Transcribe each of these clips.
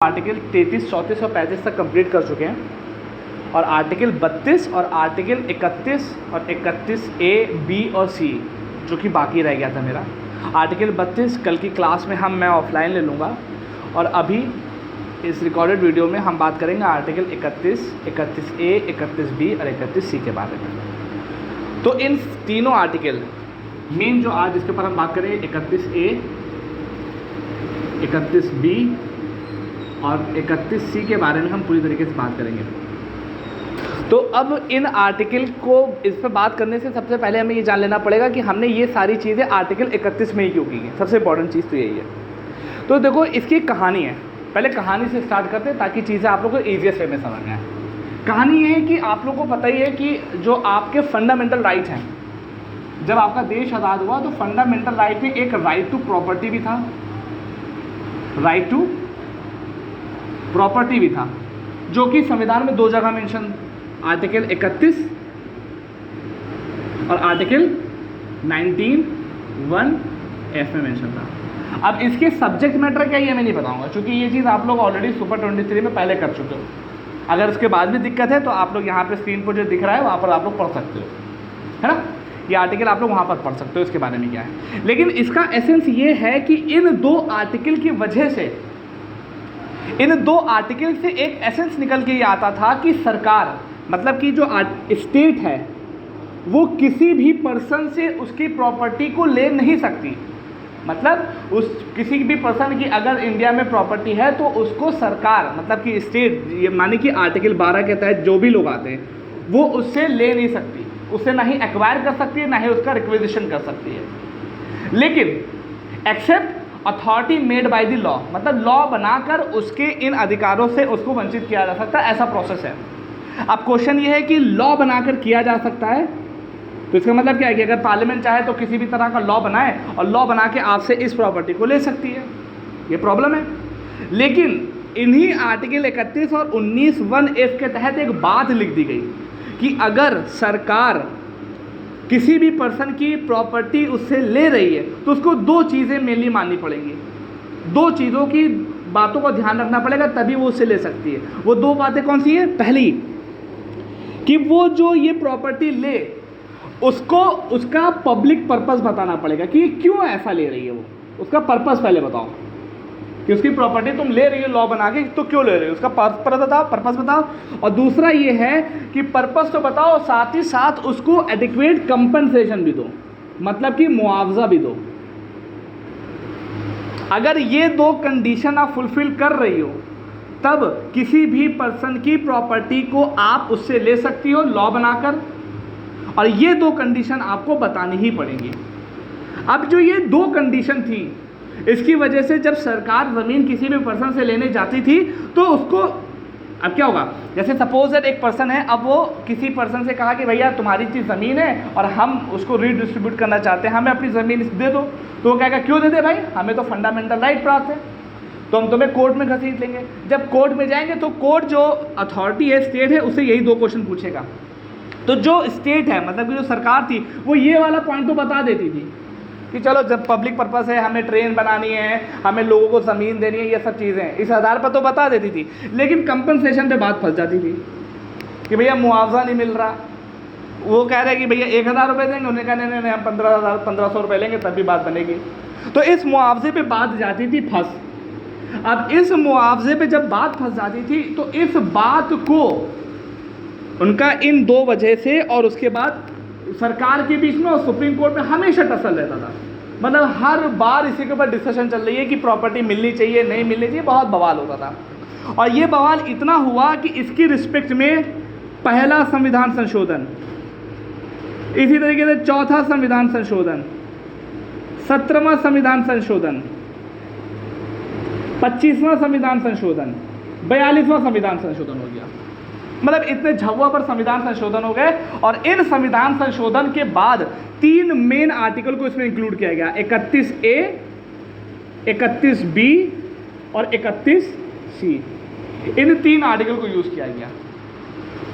Article 33, 34 और 35 तक complete कर चुके हैं और आर्टिकल 32 और आर्टिकल 31 और 31 ए, बी और सी जो कि बाकी रह गया था मेरा। आर्टिकल 32 कल की क्लास में मैं ऑफलाइन ले लूँगा और अभी इस रिकॉर्डेड वीडियो में हम बात करेंगे आर्टिकल 31, 31 ए, 31 बी और 31 सी के बारे में। तो इन तीनों आर्टिकल मेन जो आज इसके ऊपर हम बात करें 31 ए, 31 बी और 31 सी के बारे में हम पूरी तरीके से बात करेंगे। तो अब इन आर्टिकल को इस पर बात करने से सबसे पहले हमें ये जान लेना पड़ेगा कि हमने ये सारी चीज़ें आर्टिकल 31 में ही क्यों की हैं। सबसे इंपॉर्टेंट चीज़ तो यही है। तो देखो इसकी एक कहानी है, पहले कहानी से स्टार्ट करते हैं ताकि चीज़ें आप लोग को ईजीएस्ट वे में समझ में आए। कहानी ये है कि आप लोग को पता ही है कि जो आपके फंडामेंटल राइट हैं, जब आपका देश आज़ाद हुआ तो फंडामेंटल राइट में एक राइट टू प्रॉपर्टी भी था, राइट टू प्रॉपर्टी भी था, जो कि संविधान में दो जगह मेंशन, आर्टिकल 31 और आर्टिकल 19(1)(f) में मेंशन था। अब इसके सब्जेक्ट मैटर क्या है मैं नहीं बताऊंगा, क्योंकि ये चीज़ आप लोग ऑलरेडी सुपर 23 में पहले कर चुके हो। अगर उसके बाद भी दिक्कत है तो आप लोग यहाँ पे स्क्रीन पर जो दिख रहा है वहाँ पर आप लोग पढ़ सकते हो, है ना। ये आर्टिकल आप लोग वहाँ पर पढ़ सकते हो, इसके बारे में क्या है। लेकिन इसका एसेंस ये है कि इन दो आर्टिकल की वजह से, इन दो आर्टिकल से एक एसेंस निकल के ये आता था कि सरकार, मतलब कि जो स्टेट है वो किसी भी पर्सन से उसकी प्रॉपर्टी को ले नहीं सकती। मतलब उस किसी भी पर्सन की अगर इंडिया में प्रॉपर्टी है तो उसको सरकार, मतलब कि स्टेट, ये माने कि आर्टिकल 12 के तहत जो भी लोग आते हैं वो उससे ले नहीं सकती, उससे ना ही एक्वायर कर सकती है, ना ही उसका रिक्विजिशन कर सकती है। लेकिन except authority made by the law, मतलब लॉ बनाकर उसके इन अधिकारों से उसको वंचित किया जा सकता है, ऐसा प्रोसेस है। अब क्वेश्चन ये है कि लॉ बनाकर किया जा सकता है, तो इसका मतलब क्या है कि अगर पार्लियामेंट चाहे तो किसी भी तरह का लॉ बनाए और लॉ बना के आपसे इस प्रॉपर्टी को ले सकती है, ये प्रॉब्लम है। लेकिन इन्हीं आर्टिकल 31 और 19(1)(f) के तहत एक बात लिख दी गई कि अगर सरकार किसी भी पर्सन की प्रॉपर्टी उससे ले रही है तो उसको दो चीज़ें मेनली माननी पड़ेंगी, दो चीज़ों की बातों को ध्यान रखना पड़ेगा, तभी वो उससे ले सकती है। वो दो बातें कौन सी है? पहली कि वो जो ये प्रॉपर्टी ले उसको उसका पब्लिक पर्पस बताना पड़ेगा कि क्यों ऐसा ले रही है, वो उसका पर्पस पहले बताओ कि उसकी प्रॉपर्टी तुम ले रही हो लॉ बना के, तो क्यों ले रही हो, उसका पर्पस बताओ। और दूसरा ये है कि पर्पस तो बताओ, साथ ही साथ उसको एडिक्वेट कंपनसेशन भी दो, मतलब कि मुआवजा भी दो। अगर ये दो कंडीशन आप फुलफिल कर रही हो तब किसी भी पर्सन की प्रॉपर्टी को आप उससे ले सकती हो लॉ बनाकर, और ये दो कंडीशन आपको बतानी ही पड़ेंगी। अब जो ये दो कंडीशन थी, इसकी वजह से जब सरकार ज़मीन किसी भी पर्सन से लेने जाती थी तो उसको, अब क्या होगा, जैसे सपोज दैट एक पर्सन है, अब वो किसी पर्सन से कहा कि भैया तुम्हारी चीज़ ज़मीन है और हम उसको रीडिस्ट्रीब्यूट करना चाहते हैं, हमें अपनी ज़मीन दे दो। तो वो कहेगा क्यों दे दे भाई, हमें तो फंडामेंटल राइट प्राप्त है, तो हम तुम्हें कोर्ट में घसीट लेंगे। जब कोर्ट में जाएंगे तो कोर्ट जो अथॉरिटी है, स्टेट है, उससे यही दो क्वेश्चन पूछेगा। तो जो स्टेट है, मतलब कि जो सरकार थी, वो ये वाला पॉइंट तो बता देती थी कि चलो जब पब्लिक पर्पस है, हमें ट्रेन बनानी है, हमें लोगों को ज़मीन देनी है, ये सब चीज़ें इस आधार पर तो बता देती थी। लेकिन कंपनसेशन पे बात फंस जाती थी कि भैया मुआवजा नहीं मिल रहा। वो कह रहे हैं कि भैया 1000 रुपये देंगे, उन्हें कहा नहीं हम 1500 रुपये लेंगे तब भी बात बनेगी। तो इस मुआवजे पे बात जाती थी फंस। अब इस मुआवजे पे जब बात फंस जाती थी तो इस बात को उनका इन दो वजह से और उसके बाद सरकार के बीच में और सुप्रीम कोर्ट में हमेशा टसल रहता था। मतलब हर बार इसी के ऊपर डिस्कशन चल रही है कि प्रॉपर्टी मिलनी चाहिए, नहीं मिलनी चाहिए, बहुत बवाल होता था। और ये बवाल इतना हुआ कि इसकी रिस्पेक्ट में पहला संविधान संशोधन, इसी तरीके से चौथा संविधान संशोधन, 17वां संविधान संशोधन, 25वां संविधान संशोधन, 42वां संविधान संशोधन हो गया। मतलब इतने झव्वा पर संविधान संशोधन हो गए। और इन संविधान संशोधन के बाद 3 मेन आर्टिकल को इसमें इंक्लूड किया गया, 31 ए, 31 बी और 31 सी। इन 3 आर्टिकल को यूज किया गया।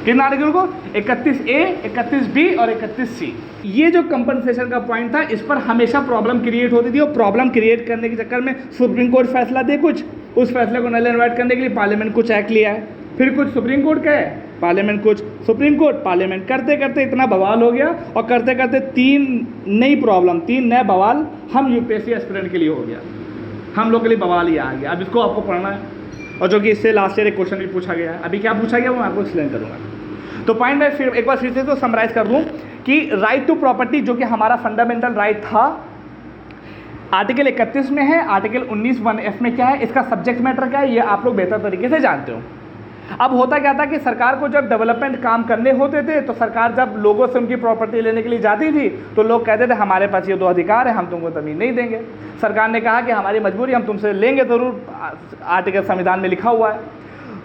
किन आर्टिकल को? 31 ए, 31 बी और 31 सी। ये जो कंपनसेशन का पॉइंट था, इस पर हमेशा प्रॉब्लम क्रिएट होती थी और प्रॉब्लम क्रिएट करने के चक्कर में सुप्रीम कोर्ट फैसला दे कुछ उस फैसले को नल एंड वॉइड करने के लिए पार्लियामेंट कुछ एक्ट लिया है, फिर कुछ सुप्रीम कोर्ट का है, पार्लियामेंट कुछ, सुप्रीम कोर्ट, पार्लियामेंट, करते करते इतना बवाल हो गया और करते करते 3 नए बवाल हम यूपीएससी एस्पिरेंट के लिए हो गया, हम लोग के लिए बवाल ही आ गया। अब इसको आपको पढ़ना है, और जो कि इससे लास्ट ईयर एक क्वेश्चन भी पूछा गया है। अभी क्या पूछा गया वो मैं आपको एक्सप्लेन करूँगा। तो पॉइंट मैं फिर एक बार फिर से तो समराइज कर दूँ कि राइट टू प्रॉपर्टी जो कि हमारा फंडामेंटल राइट था, आर्टिकल 31 में है, आर्टिकल 19 1F में क्या है, इसका सब्जेक्ट मैटर क्या है, ये आप लोग बेहतर तरीके से जानते हो। अब होता क्या था कि सरकार को जब डेवलपमेंट काम करने होते थे तो सरकार जब लोगों से उनकी प्रॉपर्टी लेने के लिए जाती थी तो लोग कहते थे हमारे पास ये 2 अधिकार है, हम तुमको ज़मीन नहीं देंगे। सरकार ने कहा कि हमारी मजबूरी, हम तुमसे लेंगे ज़रूर, आर्टिकल संविधान में लिखा हुआ है।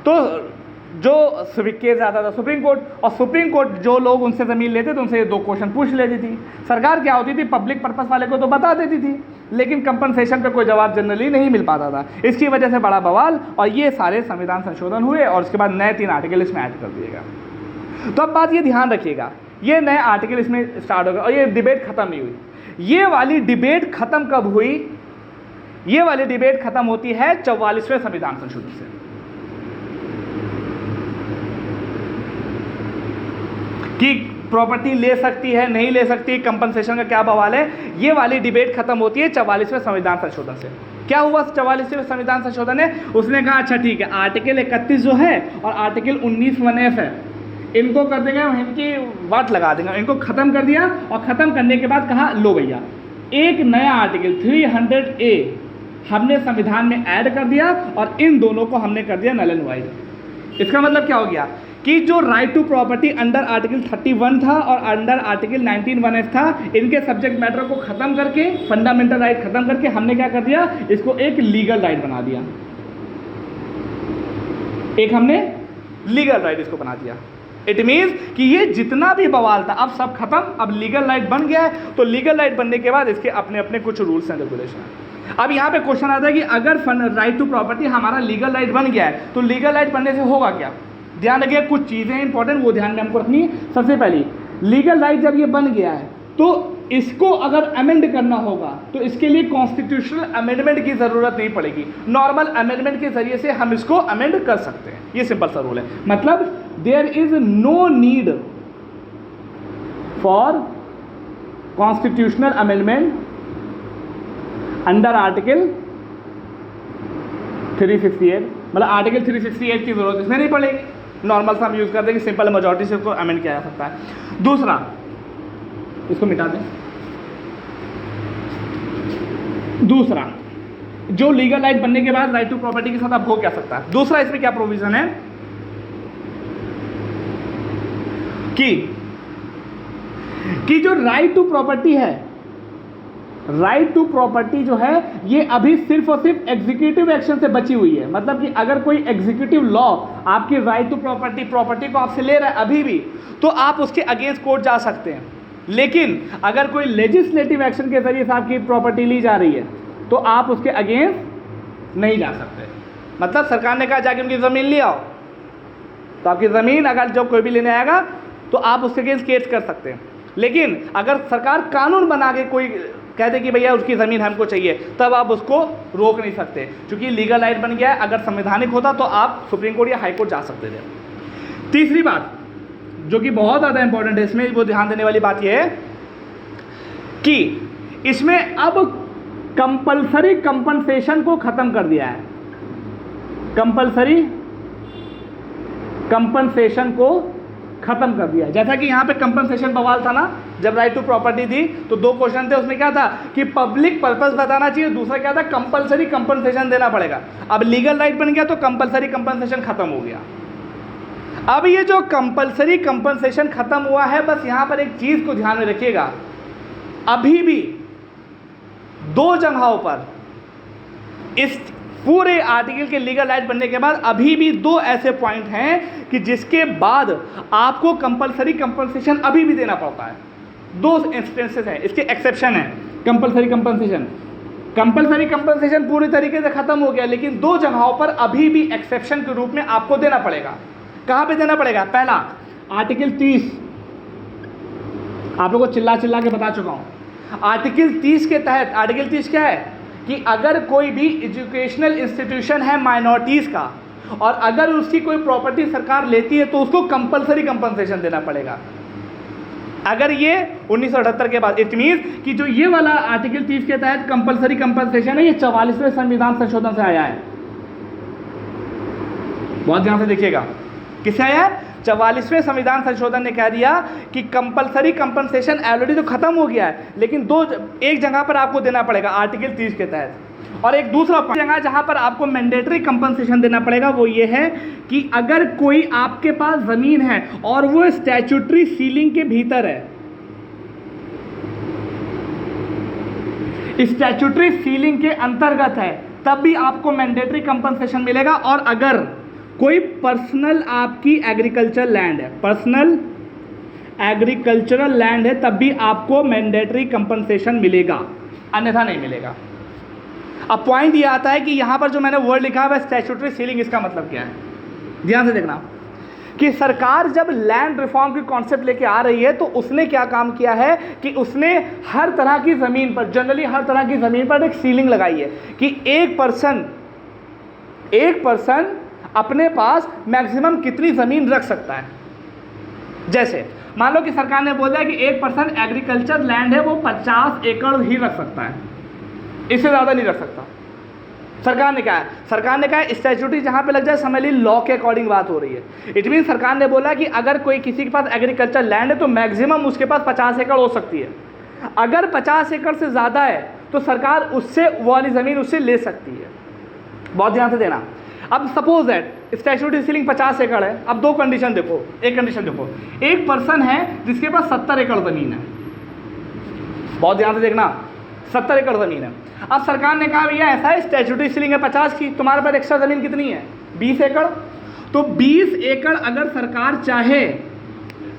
तो जो केस आता था सुप्रीम कोर्ट, और सुप्रीम कोर्ट जो लोग उनसे ज़मीन लेते थे उनसे ये 2 क्वेश्चन पूछ लेती थी। सरकार क्या होती थी, पब्लिक पर्पस वाले को तो बता देती थी, लेकिन कंपनसेशन पे कोई जवाब जनरली नहीं मिल पाता था। इसकी वजह से बड़ा बवाल, और ये सारे संविधान संशोधन हुए और उसके बाद नए 3 आर्टिकल इसमें ऐड कर दिए गए। तो अब बात ये ध्यान रखिएगा, ये नए आर्टिकल इसमें स्टार्ट हो गए और ये डिबेट खत्म नहीं हुई। ये वाली डिबेट खत्म कब हुई, ये वाली डिबेट खत्म होती है 44वें संविधान संशोधन से, कि प्रॉपर्टी ले सकती है नहीं ले सकती, कंपनसेशन का क्या बवाल है, ये वाली डिबेट खत्म होती है 44वें संविधान संशोधन से। क्या हुआ 44वें संविधान संशोधन ने, उसने कहा अच्छा ठीक है, आर्टिकल 31 जो है और आर्टिकल 19 1F है, इनको कर देंगे, इनकी वाट लगा देंगे, इनको खत्म कर दिया। और ख़त्म करने के बाद कहा लो भैया एक नया आर्टिकल 300A हमने संविधान में ऐड कर दिया और इन दोनों को हमने कर दिया नल एंड वॉइड। इसका मतलब क्या हो गया कि जो right to property under article 31 था और अंडर आर्टिकल 19 1F था, इनके सब्जेक्ट मैटर को ख़त्म करके, फंडामेंटल राइट ख़त्म करके हमने क्या कर दिया, इसको एक लीगल राइट बना दिया। एक हमने लीगल राइट इसको बना दिया। इट मीन्स कि ये जितना भी बवाल था अब सब खत्म, अब लीगल राइट बन गया है। तो लीगल राइट बनने के बाद इसके अपने अपने कुछ रूल्स एंड रेगुलेशन हैं। अब यहाँ पे क्वेश्चन आता है कि अगर राइट टू प्रॉपर्टी हमारा लीगल राइट बन गया है तो लीगल राइट बनने से होगा क्या। ध्यान रखिए, कुछ चीज़ें इंपॉर्टेंट वो ध्यान में हमको रखनी है। सबसे पहली, लीगल राइट जब ये बन गया है तो इसको अगर अमेंड करना होगा तो इसके लिए कॉन्स्टिट्यूशनल अमेंडमेंट की ज़रूरत नहीं पड़ेगी, नॉर्मल अमेंडमेंट के जरिए से हम इसको अमेंड कर सकते हैं। ये सिंपल सा रूल है, मतलब there is no need for constitutional amendment under article 368, मतलब आर्टिकल 368 की जरूरत इसमें नहीं पड़ेगी, नॉर्मल सा हम यूज़ कर देंगे, सिंपल मेजॉरिटी से इसको अमेंड किया जा सकता है। दूसरा, इसको मिटा दें। दूसरा, जो लीगल राइट बनने के बाद राइट टू प्रॉपर्टी के साथ अब हो क्या सकता है। दूसरा, इसमें क्या प्रोविजन है कि जो राइट टू प्रॉपर्टी है, राइट टू प्रॉपर्टी जो है ये अभी सिर्फ और सिर्फ एग्जीक्यूटिव एक्शन से बची हुई है। मतलब कि अगर कोई एग्जीक्यूटिव लॉ आपकी राइट टू प्रॉपर्टी को आपसे ले रहा है अभी भी, तो आप उसके अगेंस्ट कोर्ट जा सकते हैं। लेकिन अगर कोई लेजिस्लेटिव एक्शन के जरिए से आपकी प्रॉपर्टी ली जा रही है तो आप उसके अगेंस्ट नहीं जा सकते। मतलब सरकार ने कहा जाके उनकी ज़मीन ले आओ, तो आपकी ज़मीन अगर जो कोई भी लेने आएगा तो आप उसके अगेंस्ट केस कर सकते हैं। लेकिन अगर सरकार कानून बना के कोई कहते कि भैया उसकी ज़मीन हमको चाहिए, तब आप उसको रोक नहीं सकते, क्योंकि लीगल राइट बन गया है। अगर संवैधानिक होता तो आप सुप्रीम कोर्ट या हाई कोर्ट जा सकते थे। तीसरी बात जो कि बहुत ज़्यादा इंपॉर्टेंट है, इसमें वो ध्यान देने वाली बात यह है कि इसमें अब कंपल्सरी कंपनसेशन को ख़त्म कर दिया है। कंपल्सरी कंपनसेशन को खत्म कर दिया है। जैसा कि यहाँ पे कंपनसेशन बवाल था ना, जब राइट टू प्रॉपर्टी थी तो 2 क्वेश्चन थे, उसमें क्या था कि पब्लिक पर्पस बताना चाहिए, दूसरा क्या था कंपलसरी कंपनसेशन देना पड़ेगा। अब लीगल राइट बन गया तो कंपलसरी कंपनसेशन खत्म हो गया। अब ये जो कंपलसरी कंपनसेशन खत्म हुआ है, बस यहाँ पर एक चीज़ को ध्यान में रखिएगा, अभी भी 2 जगहों पर इस पूरे आर्टिकल के लीगल राइट बनने के बाद अभी भी 2 ऐसे पॉइंट हैं कि जिसके बाद आपको कंपलसरी कंपनसेशन अभी भी देना पड़ता है। 2 इंस्टेंसेस हैं, इसके एक्सेप्शन है। कंपलसरी कंपनसेशन पूरी तरीके से खत्म हो गया, लेकिन 2 जगहों पर अभी भी एक्सेप्शन के रूप में आपको देना पड़ेगा। कहाँ पे देना पड़ेगा? पहला, आर्टिकल 30, आप लोगों को चिल्ला के बता चुका हूँ। आर्टिकल 30 के तहत, आर्टिकल 30 क्या है? कि अगर कोई भी एजुकेशनल इंस्टीट्यूशन है माइनॉरिटीज़ का और अगर उसकी कोई प्रॉपर्टी सरकार लेती है तो उसको कंपलसरी कंपनसेशन देना पड़ेगा। अगर ये 1978 के बाद, इट मीन्स कि जो ये वाला आर्टिकल 30 के तहत कंपलसरी कंपनसेशन है, ये 44वें संविधान संशोधन से आया है। बहुत ध्यान से देखिएगा, किससे आया है? 44वें संविधान संशोधन ने कह दिया कि कंपलसरी कंपनसेशन ऑलरेडी तो खत्म हो गया है, लेकिन एक जगह पर आपको देना पड़ेगा आर्टिकल 30 के तहत, और एक दूसरा जगह जहां पर आपको मैंडेटरी कंपनसेशन देना पड़ेगा वो ये है कि अगर कोई आपके पास जमीन है और वो स्टैट्यूटरी सीलिंग के भीतर है, स्टैट्यूटरी सीलिंग के अंतर्गत है, तब भी आपको मैंडेटरी कंपनसेशन मिलेगा। और अगर कोई पर्सनल आपकी एग्रीकल्चर लैंड है, पर्सनल एग्रीकल्चरल लैंड है, तब भी आपको मैंडेटरी कंपनसेशन मिलेगा, अन्यथा नहीं मिलेगा। अब पॉइंट ये आता है कि यहां पर जो मैंने वर्ड लिखा है स्टैट्यूटरी सीलिंग, इसका मतलब क्या है? ध्यान से देखना कि सरकार जब लैंड रिफॉर्म की कॉन्सेप्ट लेके आ रही है तो उसने क्या काम किया है कि उसने हर तरह की ज़मीन पर, जनरली हर तरह की ज़मीन पर एक सीलिंग लगाई है कि एक पर्सन अपने पास मैक्सिमम कितनी ज़मीन रख सकता है। जैसे मान लो कि सरकार ने बोला कि एक पर्सन एग्रीकल्चर लैंड है वो 50 एकड़ ही रख सकता है, इससे ज़्यादा नहीं रख सकता। सरकार ने कहा स्टैट्यूटरी जहाँ पे लग जाए, समझ ली लॉ के अकॉर्डिंग बात हो रही है। इट मीन सरकार ने बोला कि अगर कोई किसी के पास एग्रीकल्चर लैंड है तो मैक्सिमम उसके पास 50 एकड़ हो सकती है। अगर 50 एकड़ से ज़्यादा है तो सरकार उससे वो वाली ज़मीन उससे ले सकती है। बहुत ध्यान से देना। अब सपोज दैट स्टैट्यूटरी सीलिंग 50 एकड़ है। अब दो कंडीशन देखो, एक कंडीशन देखो, एक पर्सन है जिसके पास 70 एकड़ ज़मीन है। बहुत ध्यान से देखना, 70 एकड़ ज़मीन है। अब सरकार ने कहा भैया ऐसा है स्टैट्यूटरी सीलिंग है 50 की, तुम्हारे पास एक्स्ट्रा ज़मीन कितनी है? 20 एकड़। तो 20 एकड़ अगर सरकार चाहे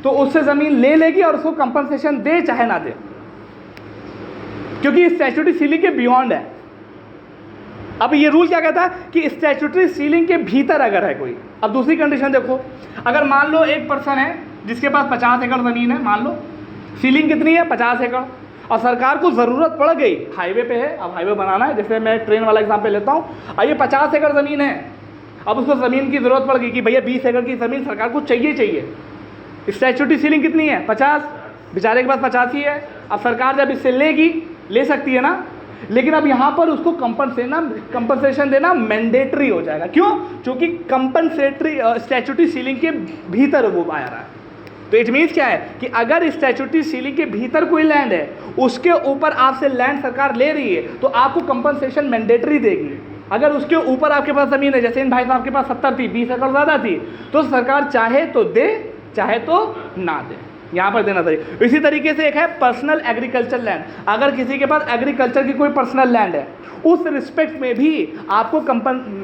तो उससे ज़मीन ले लेगी और उसको कंपनसेशन दे चाहे ना दे, क्योंकि स्टैट्यूटरी सीलिंग के बियॉन्ड है। अब ये रूल क्या कहता है कि स्टैट्यूटरी सीलिंग के भीतर अगर है कोई। अब दूसरी कंडीशन देखो, अगर मान लो एक पर्सन है जिसके पास 50 एकड़ ज़मीन है, मान लो सीलिंग कितनी है 50 एकड़, और सरकार को ज़रूरत पड़ गई, हाईवे पे है, अब हाईवे बनाना है, जैसे मैं ट्रेन वाला एग्जाम्पल लेता हूँ, अब ये 50 एकड़ ज़मीन है, अब उसको ज़मीन की ज़रूरत पड़ गई कि भैया 20 एकड़ की ज़मीन सरकार को चाहिए। स्टैट्यूटरी सीलिंग कितनी है 50, बेचारे के पास 50 ही है। अब सरकार जब इससे लेगी, ले सकती है ना, लेकिन अब यहाँ पर उसको कंपनसेशन देना मैंडेटरी हो जाएगा। क्यों? क्योंकि कंपनसेटरी स्टैट्यूटरी सीलिंग के भीतर वो आ रहा है। तो इट मीन्स क्या है कि अगर स्टैट्यूटरी सीलिंग के भीतर कोई लैंड है, उसके ऊपर आपसे लैंड सरकार ले रही है, तो आपको कंपनसेशन मैंडेटरी देगी। अगर उसके ऊपर आपके पास ज़मीन है, जैसे इन भाई साहब के पास 70 थी, 20 एकड़ ज़्यादा थी, तो सरकार चाहे तो दे चाहे तो ना दे, यहाँ पर देना चाहिए। इसी तरीके से एक है पर्सनल एग्रीकल्चर लैंड। अगर किसी के पास एग्रीकल्चर की कोई पर्सनल लैंड है, उस रिस्पेक्ट में भी आपको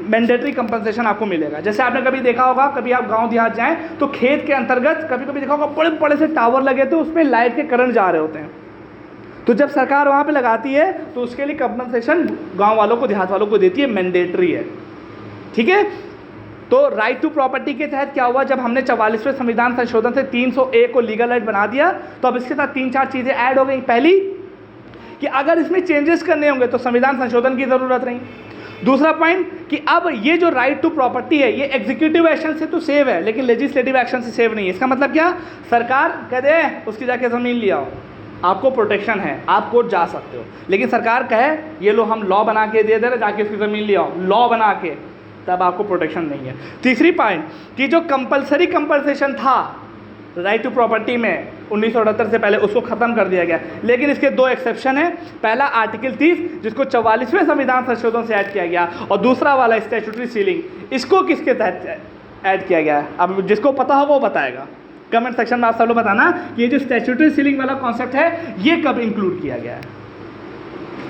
मैंडेटरी कंपनसेशन आपको मिलेगा। जैसे आपने कभी देखा होगा, कभी आप गांव देहात जाएं तो खेत के अंतर्गत कभी कभी देखा होगा बड़े बड़े से टावर लगे थे, उसमें लाइट के करंट जा रहे होते हैं। तो जब सरकार वहाँ पे लगाती है तो उसके लिए कंपनसेशन गाँव वालों को, देहात वालों को देती है, मैंडेटरी है। ठीक है। तो राइट टू प्रॉपर्टी के तहत क्या हुआ, जब हमने 44वें संविधान संशोधन से 300A को लीगल राइट बना दिया, तो अब इसके साथ 3-4 चीज़ें ऐड हो गई। पहली कि अगर इसमें चेंजेस करने होंगे तो संविधान संशोधन की ज़रूरत नहीं। दूसरा पॉइंट कि अब ये जो राइट टू प्रॉपर्टी है, ये एग्जीक्यूटिव एक्शन से तो सेव है, लेकिन लेजिस्लेटिव एक्शन से सेव नहीं है। इसका मतलब क्या? सरकार कह दे उसकी जाके ज़मीन ले आओ, आपको प्रोटेक्शन है, आप कोर्ट जा सकते हो, लेकिन सरकार कहे ये लो हम लॉ बना के दे रहे, जाके उसकी ज़मीन ले आओ, लॉ बना के, तब आपको प्रोटेक्शन नहीं है। तीसरी पॉइंट कि जो कंपलसरी कंपनसेशन था राइट टू प्रॉपर्टी में 1978 से पहले, उसको ख़त्म कर दिया गया, लेकिन इसके दो एक्सेप्शन है। पहला आर्टिकल 30 जिसको 44वें संविधान संशोधन से ऐड किया गया, और दूसरा वाला स्टैट्यूटरी सीलिंग, इसको किसके तहत ऐड किया गया है? अब जिसको पता हो वो बताएगा, कमेंट सेक्शन में आप सब लोग बताना कि ये जो स्टैट्यूटरी सीलिंग वाला कॉन्सेप्ट है ये कब इंक्लूड किया गया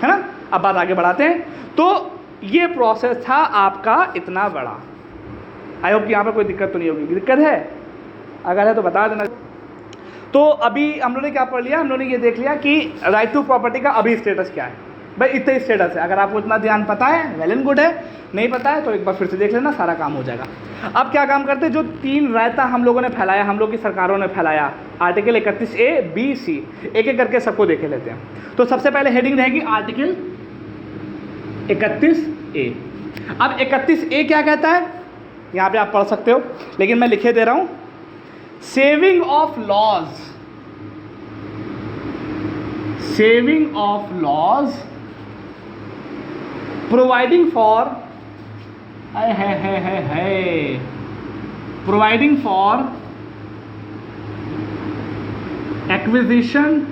है ना। अब बात आगे बढ़ाते हैं। तो ये प्रोसेस था आपका इतना बड़ा। आई होप कि यहाँ पर कोई दिक्कत तो नहीं होगी। दिक्कत है? अगर है तो बता देना। तो अभी हम लोगों ने क्या पढ़ लिया? हम लोगों ने ये देख लिया कि राइट टू प्रॉपर्टी का अभी स्टेटस क्या है। भाई इतना ही स्टेटस है। अगर आपको इतना ध्यान पता है वेल एंड गुड है, नहीं पता है तो एक बार फिर से देख लेना, सारा काम हो जाएगा। अब क्या काम करते हैं? जो 3 रायता हम लोगों ने फैलाया, हम लोग की सरकारों ने फैलाया, आर्टिकल 31A, B, C, एक एक करके सबको देखे लेते हैं। तो सबसे पहले हेडिंग रहेगी आर्टिकल 31A। अब 31A क्या कहता है, यहाँ पे आप पढ़ सकते हो, लेकिन मैं लिखे दे रहा हूँ। Saving of laws, saving of laws providing for providing for acquisition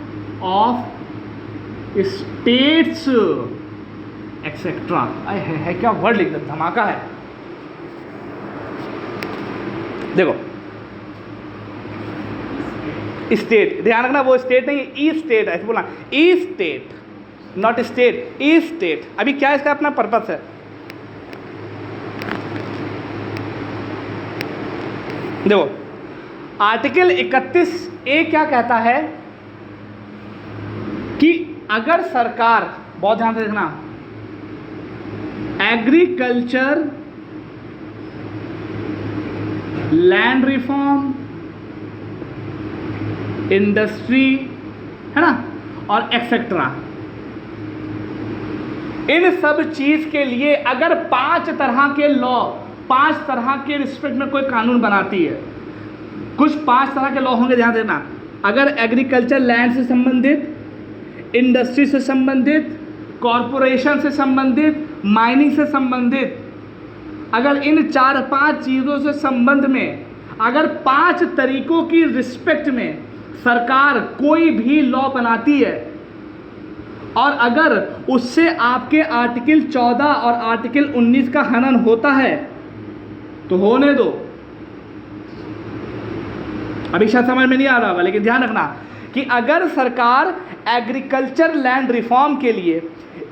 of states etcetera. है क्या वर्ड लिख दे, धमाका है। देखो स्टेट, ध्यान रखना वो स्टेट नहीं, ई स्टेट ऐसे बोलना, e state not state, e state. अभी क्या इसका अपना पर्पस है, देखो आर्टिकल 31A क्या कहता है कि अगर सरकार, बहुत ध्यान से देखना, एग्रीकल्चर लैंड रिफॉर्म, इंडस्ट्री, है ना, और एक्सेट्रा, इन सब चीज के लिए अगर 5 तरह के लॉ, 5 तरह के रिस्पेक्ट में कोई कानून बनाती है, कुछ 5 तरह के लॉ होंगे, ध्यान देना। अगर एग्रीकल्चर लैंड से संबंधित, इंडस्ट्री से संबंधित, कॉरपोरेशन से संबंधित, माइनिंग से संबंधित, अगर इन 4-5 चीज़ों से संबंध में अगर 5 तरीकों की रिस्पेक्ट में सरकार कोई भी लॉ बनाती है, और अगर उससे आपके आर्टिकल 14 और आर्टिकल 19 का हनन होता है तो होने दो। अभी शायद समझ में नहीं आ रहा होगा, लेकिन ध्यान रखना कि अगर सरकार एग्रीकल्चर लैंड रिफॉर्म के लिए,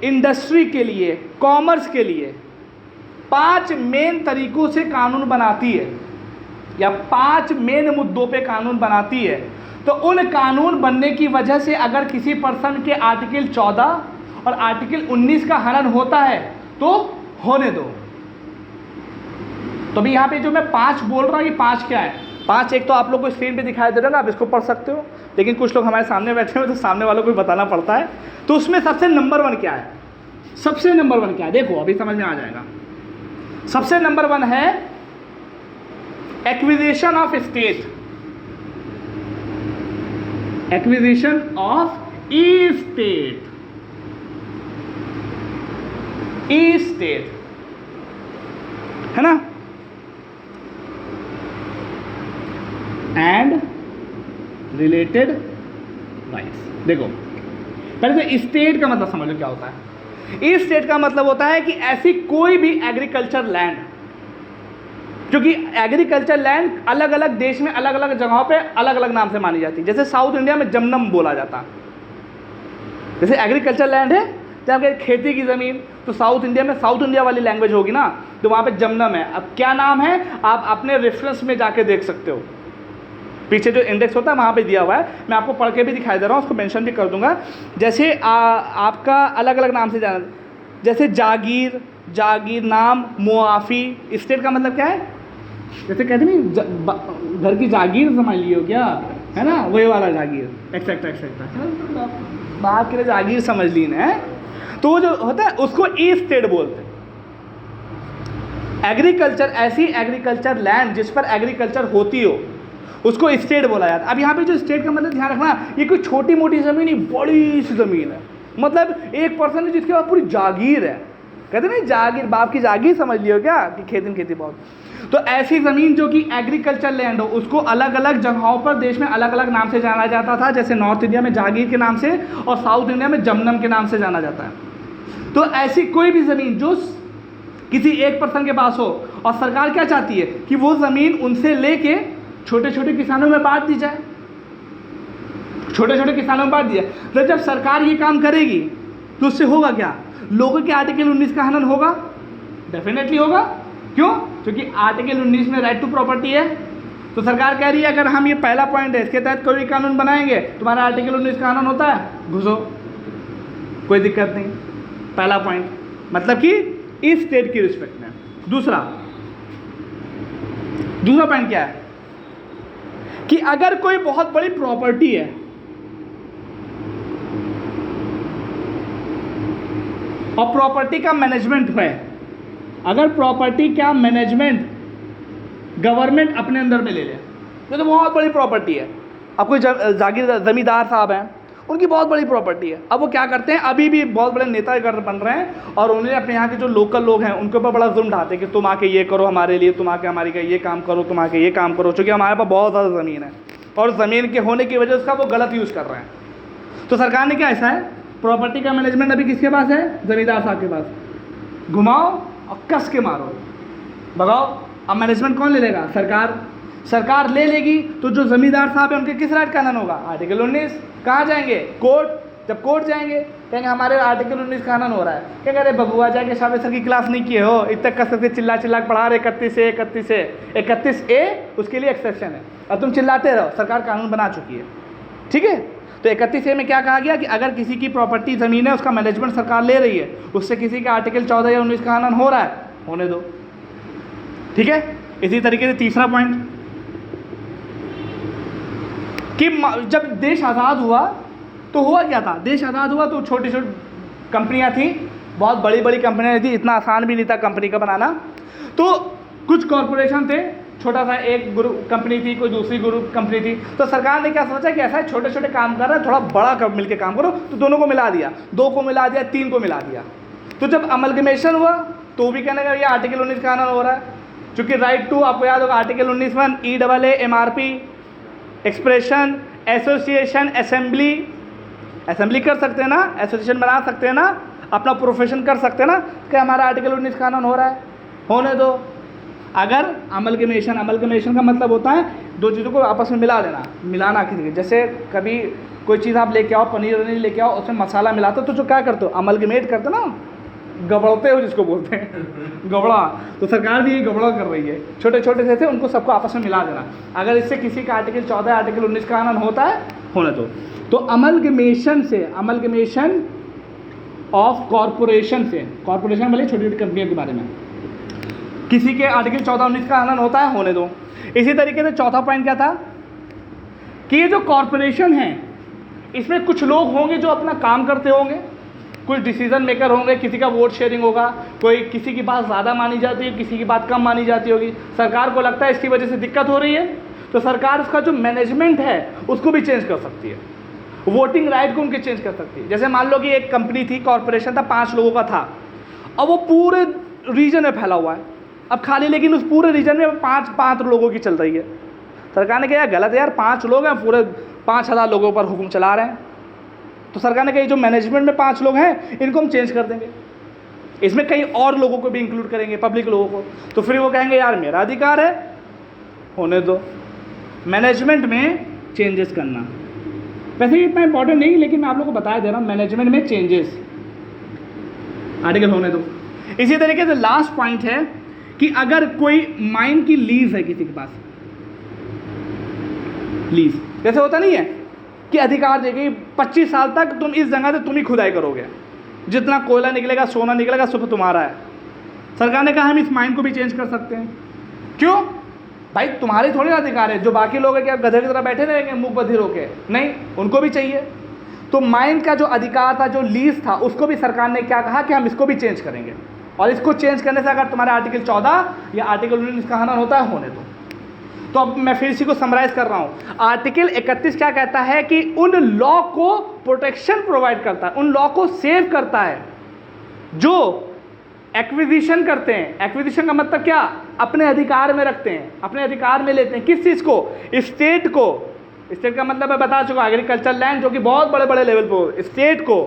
इंडस्ट्री के लिए, कॉमर्स के लिए 5 मेन तरीकों से कानून बनाती है या 5 मेन मुद्दों पे कानून बनाती है, तो उन कानून बनने की वजह से अगर किसी पर्सन के आर्टिकल 14 और आर्टिकल 19 का हनन होता है तो होने दो। तो भी यहाँ पे जो मैं 5 बोल रहा हूँ, ये 5 क्या है? 5 एक तो आप लोग को स्क्रीन पे दिखाई दे रहा है, आप इसको पढ़ सकते हो, लेकिन कुछ लोग हमारे सामने बैठे हुए तो सामने वालों को भी बताना पड़ता है। तो उसमें सबसे नंबर 1 क्या है? सबसे नंबर 1 क्या है? देखो अभी समझ में आ जाएगा। सबसे नंबर 1 है acquisition of state, acquisition of E state, e state, है ना, एंड रिलेटेड राइट्स। देखो पहले तो स्टेट का मतलब समझ लो क्या होता है। ई स्टेट का मतलब होता है कि ऐसी कोई भी एग्रीकल्चर लैंड, क्योंकि एग्रीकल्चर लैंड अलग अलग देश में अलग अलग जगहों पे अलग अलग नाम से मानी जाती है। जैसे साउथ इंडिया में जमनम बोला जाता है, जैसे एग्रीकल्चर लैंड है जहाँ पे खेती की ज़मीन, तो साउथ इंडिया में साउथ इंडिया वाली लैंग्वेज होगी ना, तो वहाँ पे जमनम है। अब क्या नाम है आप अपने रेफरेंस में जाके देख सकते हो, पीछे जो इंडेक्स होता है वहाँ पे दिया हुआ है, मैं आपको पढ़ के भी दिखाई दे रहा हूँ, उसको मेंशन भी कर दूंगा। जैसे आपका अलग अलग नाम से जाना, जैसे जागीर, जागीर नाम, मुआफ़ी। स्टेट का मतलब क्या है? जैसे कहते नहीं घर की जागीर समझ लियो क्या, है ना, वही वाला जागीर, एक्सेट्रा एक्सेट्रा, बाप के लिए जागीर समझ ली ना। तो वो जो होता है उसको ई स्टेट बोलते हैं। एग्रीकल्चर, ऐसी एग्रीकल्चर लैंड जिस पर एग्रीकल्चर होती हो उसको स्टेट बोला जाता है। अब यहाँ पे जो स्टेट का मतलब ध्यान रखना, ये कोई छोटी मोटी ज़मीन नहीं, बड़ी सी ज़मीन है। मतलब एक पर्सन है जिसके पास पूरी जागीर है, कहते नहीं जागीर, बाप की जागीर समझ लियो क्या, कि खेती में खेती बहुत। तो ऐसी ज़मीन जो कि एग्रीकल्चर लैंड हो उसको अलग अलग जगहों पर देश में अलग अलग नाम से जाना जाता था। जैसे नॉर्थ इंडिया में जागीर के नाम से और साउथ इंडिया में जमनम के नाम से जाना जाता है। तो ऐसी कोई भी ज़मीन जो किसी एक पर्सन के पास हो और सरकार क्या चाहती है कि वो ज़मीन उनसे लेके छोटे छोटे किसानों में बांट दी जाए, छोटे छोटे किसानों में बांट दिया। तो जब सरकार ये काम करेगी तो उससे होगा क्या? लोगों के आर्टिकल 19 का हनन होगा, डेफिनेटली होगा। क्यों? क्योंकि आर्टिकल 19 में राइट टू प्रॉपर्टी है। तो सरकार कह रही है अगर हम, ये पहला पॉइंट है, इसके तहत कोई भी कानून बनाएंगे, तुम्हारा आर्टिकल 19 का हनन होता है, घुसो, कोई दिक्कत नहीं। पहला पॉइंट मतलब कि इस स्टेट की रिस्पेक्ट में। दूसरा पॉइंट क्या है कि अगर कोई बहुत बड़ी प्रॉपर्टी है, और प्रॉपर्टी का मैनेजमेंट है, अगर प्रॉपर्टी का मैनेजमेंट गवर्नमेंट अपने अंदर में ले ले, ये तो बहुत बड़ी प्रॉपर्टी है। अब कोई जागीर ज़मींदार साहब हैं, उनकी बहुत बड़ी प्रॉपर्टी है। अब वो क्या करते हैं, अभी भी बहुत बड़े नेता बन रहे हैं और उन्हें अपने यहाँ के जो लोकल लोग हैं उनके ऊपर बड़ा जुल्म ढाते हैं कि तुम आके ये करो हमारे लिए, तुम आके हमारी का ये काम करो, तुम आके ये काम करो, चूँकि हमारे पास बहुत ज़्यादा ज़मीन है और ज़मीन के होने की वजह से उसका वो गलत यूज़ कर रहे हैं। तो सरकार ने क्या ऐसा है, प्रॉपर्टी का मैनेजमेंट अभी किसके पास है, ज़मींदार साहब के पास। घुमाओ और कस के मारो, भगाओ। अब मैनेजमेंट कौन ले लेगा, सरकार ले लेगी। तो जो ज़मींदार साहब है उनके किस राइट का हनन होगा, आर्टिकल 19। कहाँ जाएंगे, कोर्ट। जब कोर्ट जाएंगे कहेंगे हमारे आर्टिकल 19 का हनन हो रहा है, क्या कह रहे बबुआ जाके शाबाश सर की क्लास नहीं किए हो, इतने कसर से चिल्ला पढ़ा रहे 31A उसके लिए एक्सेप्शन है, अब तुम चिल्लाते रहो, सरकार कानून बना चुकी है, ठीक है। तो 31A में क्या कहा गया कि अगर किसी की प्रॉपर्टी ज़मीन है उसका मैनेजमेंट सरकार ले रही है, उससे किसी का आर्टिकल 14 या 19 का हनन हो रहा है, होने दो, ठीक है। इसी तरीके से तीसरा पॉइंट कि जब देश आज़ाद हुआ तो हुआ क्या था, देश आज़ाद हुआ तो छोटी छोटी कंपनियां थी, बहुत बड़ी बड़ी कंपनियां थी, इतना आसान भी नहीं था कंपनी का बनाना। तो कुछ कॉरपोरेशन थे, छोटा सा एक ग्रुप कंपनी थी, कोई दूसरी ग्रुप कंपनी थी। तो सरकार ने क्या सोचा कि ऐसा है छोटे छोटे काम कर रहा है, थोड़ा बड़ा मिलकर काम करो, तो दोनों को मिला दिया, 2 को मिला दिया, 3 को मिला दिया। तो जब अमलगमेशन हुआ तो भी कहने का ये आर्टिकल 19 का हनन हो रहा है, चूँकि राइट टू आपको याद होगा article 19(1) EAA MRP expression association assembly कर सकते हैं ना, एसोसिएशन बना सकते हैं ना, अपना प्रोफेशन कर सकते हैं ना, कि हमारा आर्टिकल 19 का कानून हो रहा है, होने दो। अगर अमलगमेशन का मतलब होता है 2 चीज़ों को आपस में मिला देना, मिलाना किसी, जैसे कभी कोई चीज़ आप लेके आओ, पनीर लेके आओ, उसमें मसाला मिलाते हो तो जो क्या करते हो, अमलगमेट करते हो ना, गबड़ते हो जिसको बोलते हैं गबड़ा। तो सरकार भी ये गबड़ा कर रही है, छोटे छोटे से थे उनको सबको आपस में मिला देना। अगर इससे किसी का आर्टिकल 14 आर्टिकल 19 का हनन होता है, होने दो। तो अमलगमेशन ऑफ कॉरपोरेशन से, कॉरपोरेशन वाली छोटी छोटी कंपनियों के बारे में, किसी के आर्टिकल 14 19 का हनन होता है, होने दो। इसी तरीके से चौथा पॉइंट क्या था कि ये जो कॉरपोरेशन है इसमें कुछ लोग होंगे जो अपना काम करते होंगे, कुछ डिसीजन मेकर होंगे, किसी का वोट शेयरिंग होगा, कोई किसी की बात ज़्यादा मानी जाती है, किसी की बात कम मानी जाती होगी। सरकार को लगता है इसकी वजह से दिक्कत हो रही है, तो सरकार उसका जो मैनेजमेंट है उसको भी चेंज कर सकती है, वोटिंग राइट को उनके चेंज कर सकती है। जैसे मान लो कि एक कंपनी थी, कॉरपोरेशन था, 5 लोगों का था, अब वो पूरे रीजन में फैला हुआ है, अब खाली लेकिन उस पूरे रीजन में 5 लोगों की चल रही है। सरकार ने कहा यार गलत है यार, 5 लोग हैं, पूरे 5000 लोगों पर हुक्म चला रहे हैं। तो सरकार ने कहा जो मैनेजमेंट में 5 लोग हैं इनको हम चेंज कर देंगे, इसमें कई और लोगों को भी इंक्लूड करेंगे, पब्लिक लोगों को। तो फिर वो कहेंगे यार मेरा अधिकार है, होने दो। मैनेजमेंट में चेंजेस करना वैसे इतना इंपॉर्टेंट नहीं, लेकिन मैं आप लोगों को बता दे रहा हूँ, मैनेजमेंट में चेंजेस आर्टिकल होने दो। इसी तरीके से लास्ट पॉइंट है कि अगर कोई माइन की लीज है किसी के पास, लीज जैसे होता नहीं है कि अधिकार देगी 25 साल तक तुम इस जगह से तुम ही खुदाई करोगे, जितना कोयला निकलेगा, सोना निकलेगा, सब तुम्हारा है। सरकार ने कहा हम इस माइन को भी चेंज कर सकते हैं। क्यों भाई, तुम्हारे थोड़े ना अधिकार है, जो बाकी लोग हैं क्या गधे की तरह बैठे रहेंगे मुंह बधिर होके, नहीं, उनको भी चाहिए। तो माइन का जो अधिकार था, जो लीज था, उसको भी सरकार ने क्या कहा कि हम इसको भी चेंज करेंगे, और इसको चेंज करने से अगर तुम्हारा आर्टिकल 14 या आर्टिकल 19 का हनन होता है, होने दो। तो अब मैं फिर इसी को समराइज कर रहा हूं। आर्टिकल 31 क्या कहता है कि उन लॉ को प्रोटेक्शन प्रोवाइड करता है, उन लॉ को सेव करता है जो एक्विजिशन करते हैं। एक्विजिशन का मतलब क्या, अपने अधिकार में रखते हैं, अपने अधिकार में लेते हैं। किस चीज़ को, स्टेट को। स्टेट का मतलब मैं बता चुका, एग्रीकल्चर लैंड, जो कि बहुत बड़े बड़े लेवल पर स्टेट को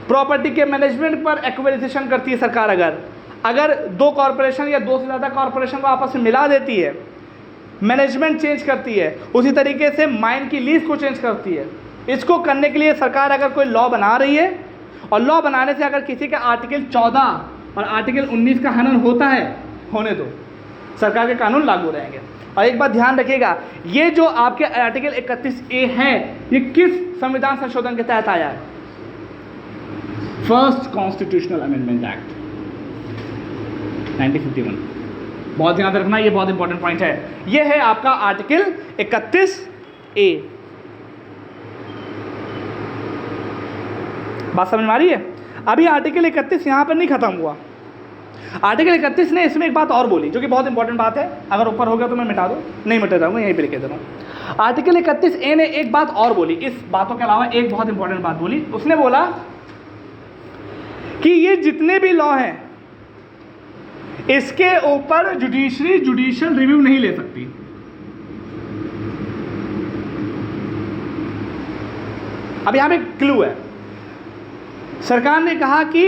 प्रॉपर्टी के मैनेजमेंट पर एक्विजिशन करती है सरकार। अगर 2 कॉरपोरेशन या 2 से ज़्यादा कॉरपोरेशन को आपस में मिला देती है, मैनेजमेंट चेंज करती है, उसी तरीके से माइन की लीज को चेंज करती है। इसको करने के लिए सरकार अगर कोई लॉ बना रही है, और लॉ बनाने से अगर किसी का आर्टिकल 14 और आर्टिकल 19 का हनन होता है, होने दो, सरकार के कानून लागू रहेंगे। और एक बात ध्यान रखिएगा, ये जो आपके आर्टिकल 31A है, ये किस संविधान संशोधन के तहत आया है, फर्स्ट कॉन्स्टिट्यूशनल अमेंडमेंट एक्ट 1951। बहुत ध्यान रखना, ये बहुत इंपॉर्टेंट पॉइंट है। ये है आपका आर्टिकल 31A। बात समझ में आ रही है। अभी आर्टिकल 31 यहाँ पर नहीं खत्म हुआ। आर्टिकल 31 ने इसमें एक बात और बोली जो कि बहुत इंपॉर्टेंट बात है, अगर ऊपर हो गया तो मैं मिटा दूँ, नहीं मिटा जाऊँगा, यहीं पर लिखे दे रहा हूँ। आर्टिकल 31A ने एक बात और बोली, इस बातों के अलावा एक बहुत इंपॉर्टेंट बात बोली। उसने बोला कि ये जितने भी लॉ हैं इसके ऊपर जुडिशियल रिव्यू नहीं ले सकती। अब यहां पे क्लू है, सरकार ने कहा कि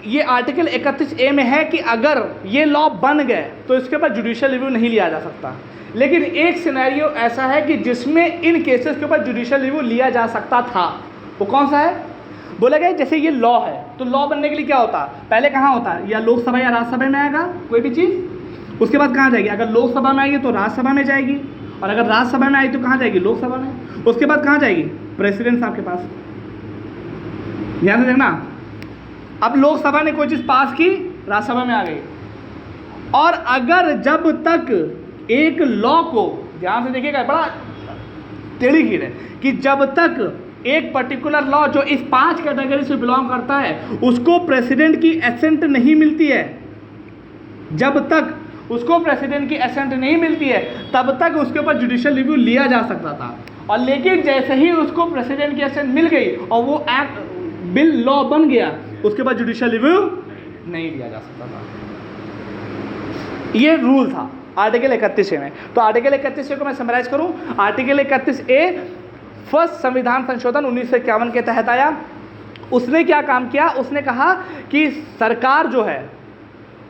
ये आर्टिकल 31A में है कि अगर ये लॉ बन गए तो इसके ऊपर जुडिशियल रिव्यू नहीं लिया जा सकता, लेकिन एक सिनेरियो ऐसा है कि जिसमें इन केसेस के ऊपर जुडिशियल रिव्यू लिया जा सकता था। वो कौन सा है? बोला गया जैसे ये लॉ है, तो लॉ बनने के लिए क्या होता है, पहले कहाँ होता है, या लोकसभा या राज्यसभा में आएगा कोई भी चीज़, उसके बाद कहाँ जाएगी, अगर लोकसभा में आएगी तो राज्यसभा में जाएगी, और अगर राज्यसभा में आई तो कहाँ जाएगी, लोकसभा में, उसके बाद कहाँ जाएगी, प्रेसिडेंट साहब के पास। ध्यान से देखना, अब लोकसभा ने कोई चीज़ पास की, राज्यसभा में आ गई, और अगर जब तक एक लॉ को, ध्यान से देखिएगा, बड़ा टेढ़ी खीर है कि जब तक एक पर्टिकुलर लॉ जो इस 5 कैटेगरी से बिलोंग करता है उसको प्रेसिडेंट की एसेंट नहीं मिलती है, जब तक उसको प्रेसिडेंट की एसेंट नहीं मिलती है तब तक उसके ऊपर जुडिशियल रिव्यू लिया जा सकता था। और लेकिन जैसे ही उसको प्रेसिडेंट की एसेंट मिल गई और वो एक्ट बिल लॉ बन गया, उसके बाद जुडिशियल रिव्यू नहीं लिया जा सकता था। ये रूल था आर्टिकल 31A में। तो आर्टिकल 31A को मैं समराइज करूं, आर्टिकल 31A फर्स्ट संविधान संशोधन 1951 के तहत आया। उसने क्या काम किया, उसने कहा कि सरकार जो है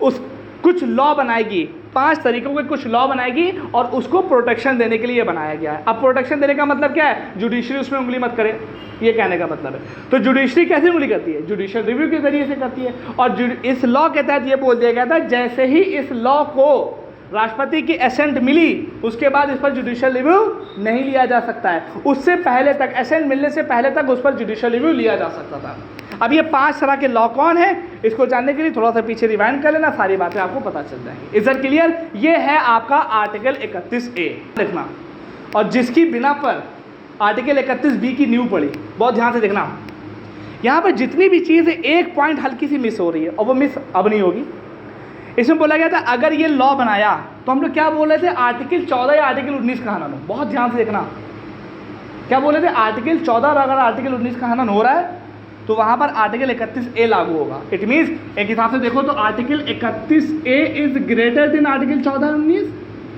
उस कुछ लॉ बनाएगी, 5 तरीकों के कुछ लॉ बनाएगी और उसको प्रोटेक्शन देने के लिए बनाया गया है। अब प्रोटेक्शन देने का मतलब क्या है, जुडिशरी उसमें उंगली मत करे, ये कहने का मतलब है। तो जुडिशरी कैसे उंगली करती है, जुडिशियल रिव्यू के जरिए से करती है। और इस लॉ के तहत ये बोल दिया गया था जैसे ही इस लॉ को राष्ट्रपति की एसेंट मिली उसके बाद इस पर जुडिशियल रिव्यू नहीं लिया जा सकता है, उससे पहले तक, एसेंट मिलने से पहले तक उस पर जुडिशियल रिव्यू लिया जा सकता था। अब ये 5 तरह के लॉ कौन है, इसको जानने के लिए थोड़ा सा पीछे रिवाइंड कर लेना, सारी बातें आपको पता चल जाएंगी। Is that clear? ये है आपका आर्टिकल 31A लिखना, और जिसकी बिना पर आर्टिकल 31B की नींव पड़ी। बहुत ध्यान से देखना, यहाँ पर जितनी भी चीज़ है एक पॉइंट हल्की सी मिस हो रही है, और वो मिस अब नहीं होगी। इसमें बोला गया था अगर ये लॉ बनाया तो हम लोग क्या बोल रहे थे, आर्टिकल 14 या आर्टिकल 19 का हनन हो। बहुत ध्यान से देखना, क्या बोले थे, आर्टिकल 14 और अगर आर्टिकल 19 का हनन हो रहा है तो वहाँ पर आर्टिकल 31A लागू होगा। इट मीन्स एक हिसाब से देखो तो article 31A is greater than article 14 और 19,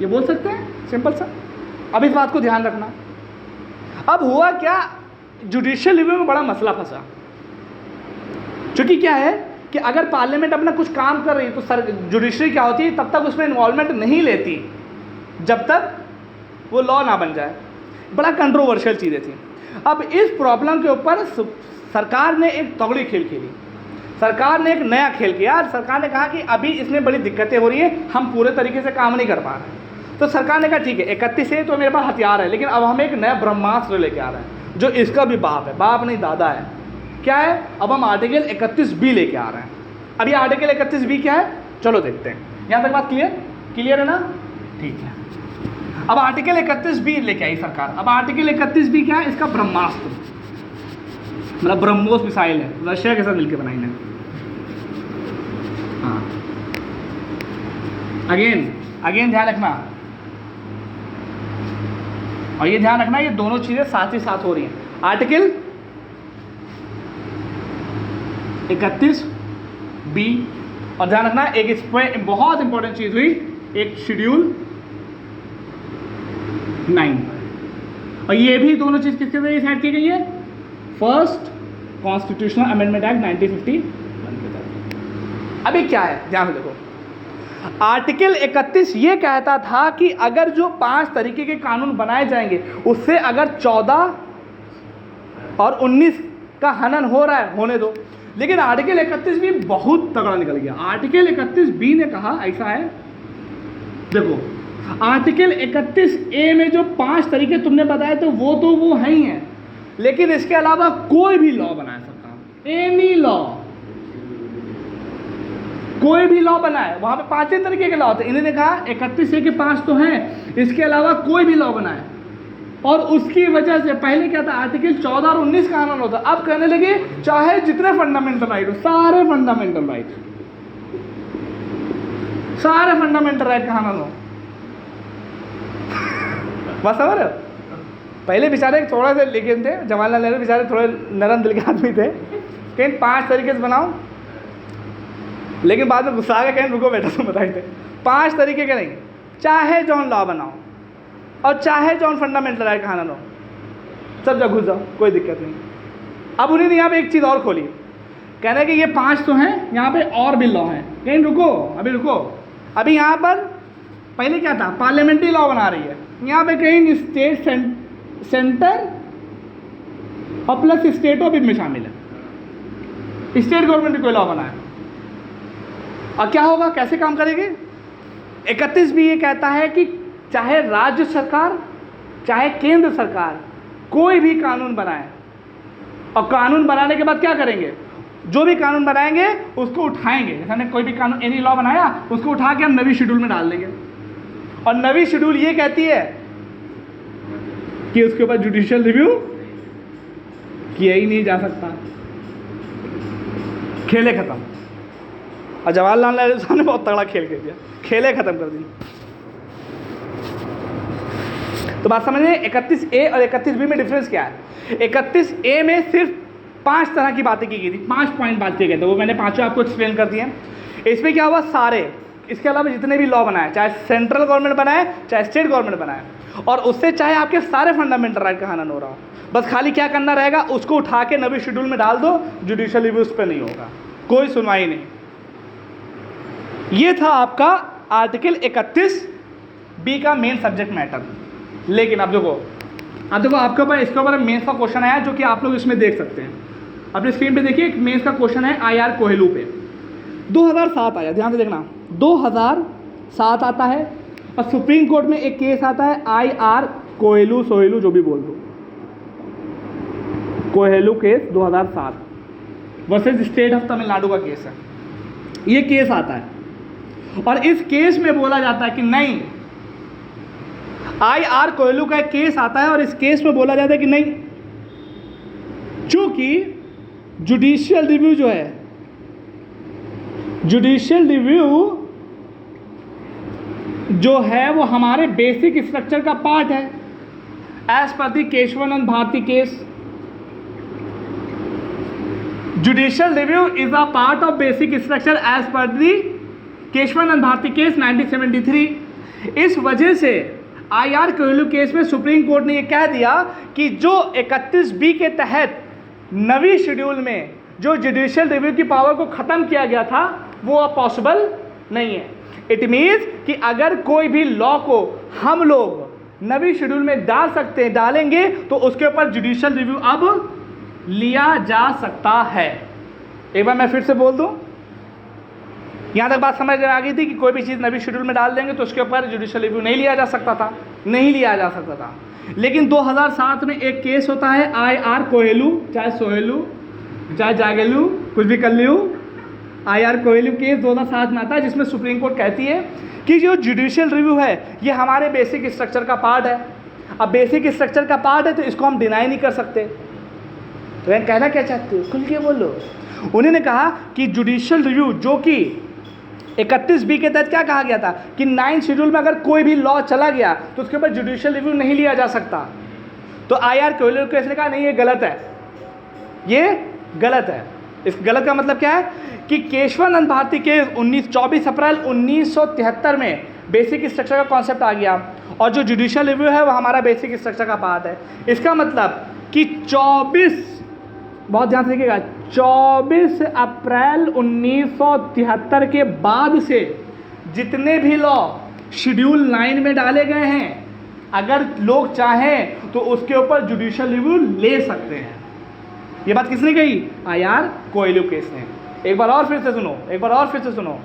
ये बोल सकते हैं, सिंपल सा। अब इस बात को ध्यान रखना। अब हुआ क्या, जुडिशियल रिव्यू में बड़ा मसला फंसा, क्योंकि क्या है कि अगर पार्लियामेंट अपना कुछ काम कर रही है तो जुडिशरी क्या होती है, तब तक उसमें इन्वॉल्वमेंट नहीं लेती जब तक वो लॉ ना बन जाए। बड़ा कंट्रोवर्शियल चीज़ें थी। अब इस प्रॉब्लम के ऊपर सरकार ने एक तगड़ी खेल खेली, सरकार ने एक नया खेल किया। सरकार ने कहा कि अभी इसमें बड़ी दिक्कतें हो रही है, हम पूरे तरीके से काम नहीं कर पा रहे। तो सरकार ने कहा ठीक है 31A तो मेरे पास हथियार है, लेकिन अब हम एक नया ब्रह्मास्त्र लेके आ रहे हैं जो इसका भी बाप है, बाप नहीं दादा है। क्या है, अब हम आर्टिकल 31B लेके आ रहे हैं। अब ये आर्टिकल 31B क्या है, चलो देखते हैं। यहाँ तक बात क्लियर है ना? ठीक है। अब आर्टिकल 31B लेके आई सरकार। अब आर्टिकल 31B क्या है, इसका ब्रह्मास्त्र, मतलब ब्रह्मोस मिसाइल है, रशिया के साथ मिलकर बनाई है। हाँ, अगेन ध्यान रखना, और ये ध्यान रखना ये दोनों चीजें साथ ही साथ हो रही हैं। आर्टिकल 31B, और ध्यान रखना एक इस पर बहुत इंपॉर्टेंट चीज हुई, एक शेड्यूल 9, और ये भी दोनों चीज किसके जरिए सेट की गई है, फर्स्ट कॉन्स्टिट्यूशनल अमेंडमेंट एक्ट 1951 के तहत। अभी क्या है, ध्यान से देखो, आर्टिकल 31 ये कहता था कि अगर जो 5 तरीके के कानून बनाए जाएंगे उससे अगर 14 और 19 का हनन हो रहा है, होने दो। लेकिन आर्टिकल 31B बहुत तगड़ा निकल गया। आर्टिकल 31B ने कहा ऐसा है, देखो आर्टिकल 31A में जो 5 तरीके तुमने बताए तो वो है ही हैं, लेकिन इसके अलावा कोई भी लॉ बनाए सरकार, एनी लॉ, कोई भी लॉ बनाए, वहां पे 5 तरीके के लॉ होते हैं। इन्होंने कहा 31A के 5 तो हैं, इसके अलावा कोई भी लॉ बनाए और उसकी वजह से पहले क्या था, आर्टिकल 14 और 19 का कानून होता, अब कहने लगे चाहे जितने फंडामेंटल राइट हो, सारे फंडामेंटल राइट, सारे फंडामेंटल राइट का कानून हो। बस समझ रहे हो? पहले बेचारे थोड़ा सा लेकिन थे, जवाहरलाल नेहरू बेचारे थोड़े नरम दिल के आदमी थे, कहीं 5 तरीके से बनाओ, लेकिन बाद में गुस्सा आ गया, कहीं रुको बेटा तुम बताए थे 5 तरीके के नहीं, चाहे जॉन लॉ बनाओ और चाहे जॉन फंडामेंटल राइट का कानून हो, सब जगह घुस जाओ, कोई दिक्कत नहीं। अब उन्होंने यहाँ पे एक चीज़ और खोली, कहना है कि ये 5 तो हैं, यहाँ पे और भी लॉ हैं, कहीं रुको, अभी रुको, अभी यहाँ पर पहले क्या था, पार्लियामेंट्री लॉ बना रही है, यहाँ पे कहीं स्टेट सेंटर और प्लस स्टेटों भी में शामिल है, स्टेट गवर्नमेंट कोई लॉ बनाए, और क्या होगा, कैसे काम करेगी। 31 भी ये कहता है कि चाहे राज्य सरकार चाहे केंद्र सरकार कोई भी कानून बनाए, और कानून बनाने के बाद क्या करेंगे, जो भी कानून बनाएंगे उसको उठाएंगे, जैसे हमने कोई भी कानून एनी लॉ बनाया उसको उठा के हम नवी शेड्यूल में डाल देंगे, और नवी शेड्यूल ये कहती है कि उसके ऊपर जुडिशियल रिव्यू किया ही नहीं जा सकता, खेले खत्म। और जवाहरलाल नेहरू साहब ने बहुत तगड़ा खेल खेल दिया, खेले खत्म कर दी। तो बात समझिए 31A और 31B में डिफरेंस क्या है। 31A में सिर्फ 5 तरह की बातें की गई थी, 5 पॉइंट बात किए गए थे, वो मैंने 5 आपको एक्सप्लेन कर दिए। इसमें क्या हुआ, सारे इसके अलावा जितने भी लॉ बनाए, चाहे सेंट्रल गवर्नमेंट बनाए चाहे स्टेट गवर्नमेंट बनाए, और उससे चाहे आपके सारे फंडामेंटल राइट का हनन हो रहा हो, बस खाली क्या करना रहेगा, उसको उठा के नवी शेड्यूल में डाल दो, जुडिशियल रिव्यू उस पर नहीं होगा, कोई सुनवाई नहीं। ये था आपका आर्टिकल 31B का मेन सब्जेक्ट मैटर। लेकिन अब देखो आपके ऊपर इसके ऊपर मेंस का क्वेश्चन आया, जो कि आप लोग इसमें देख सकते हैं अपने स्क्रीन पे, देखिए एक मेंस का क्वेश्चन है IR कोहेलू पे, 2007 आया, ध्यान से देखना, 2007 आता है, और सुप्रीम कोर्ट में एक केस आता है IR कोहेलू सोहेलू जो भी बोल दो, Coelho case 2007 versus state of Tamil Nadu का केस है। ये केस आता है और इस केस में बोला जाता है कि नहीं, IR कोहेलू का एक केस आता है और इस केस में बोला जाता है कि नहीं, चूंकि जुडिशियल रिव्यू जो है, जुडिशियल रिव्यू जो है वो हमारे बेसिक स्ट्रक्चर का पार्ट है, as per the Kesavananda Bharati case. Judicial review is a part of basic structure as per the Kesavananda Bharati case 1973। इस वजह से IR कोहेलू केस में सुप्रीम कोर्ट ने ये कह दिया कि जो 31B के तहत नवी शेड्यूल में जो जुडिशियल रिव्यू की पावर को ख़त्म किया गया था वो अब पॉसिबल नहीं है। इट मीन्स कि अगर कोई भी लॉ को हम लोग नवी शेड्यूल में डालेंगे तो उसके ऊपर जुडिशियल रिव्यू अब लिया जा सकता है। एक बार मैं फिर से बोल दूं, यहाँ तक बात समझ में आ गई थी कि कोई भी चीज़ नवी शेड्यूल में डाल देंगे तो उसके ऊपर जुडिशियल रिव्यू नहीं लिया जा सकता था, नहीं लिया जा सकता था। लेकिन 2007 में एक केस होता है IR कोहेलू, चाहे सोहेलू चाहे जागेलू कुछ भी कर लियो, IR कोहेलू केस 2007 में आता है, जिसमें सुप्रीम कोर्ट कहती है कि जो जुडिशियल रिव्यू है ये हमारे बेसिक स्ट्रक्चर का पार्ट है। अब बेसिक स्ट्रक्चर का पार्ट है तो इसको हम डिनाई नहीं कर सकते। तो मैं कहना क्या चाहते हो, खुल के बोलो। उन्होंने कहा कि जुडिशियल रिव्यू जो कि 31B के तहत क्या कहा गया था कि 9 शेड्यूल में अगर कोई भी लॉ चला गया तो उसके ऊपर जुडिशियल रिव्यू नहीं लिया जा सकता। तो IR कोहेलू केस ने कहा नहीं, ये गलत है, ये गलत है। इस गलत का मतलब क्या है कि केशवानंद भारती केस 24 अप्रैल 1973 में बेसिक स्ट्रक्चर का कॉन्सेप्ट आ गया और जो जुडिशियल रिव्यू है वो हमारा बेसिक स्ट्रक्चर का पार्ट है। इसका मतलब कि 24, बहुत ध्यान से देखिएगा, 24 अप्रैल 1973 के बाद से जितने भी लॉ शेड्यूल 9 में डाले गए हैं, अगर लोग चाहें तो उसके ऊपर जुडिशियल रिव्यू ले सकते हैं। ये बात किसने कही? IR कोहेलू केस ने। एक बार और फिर से सुनो,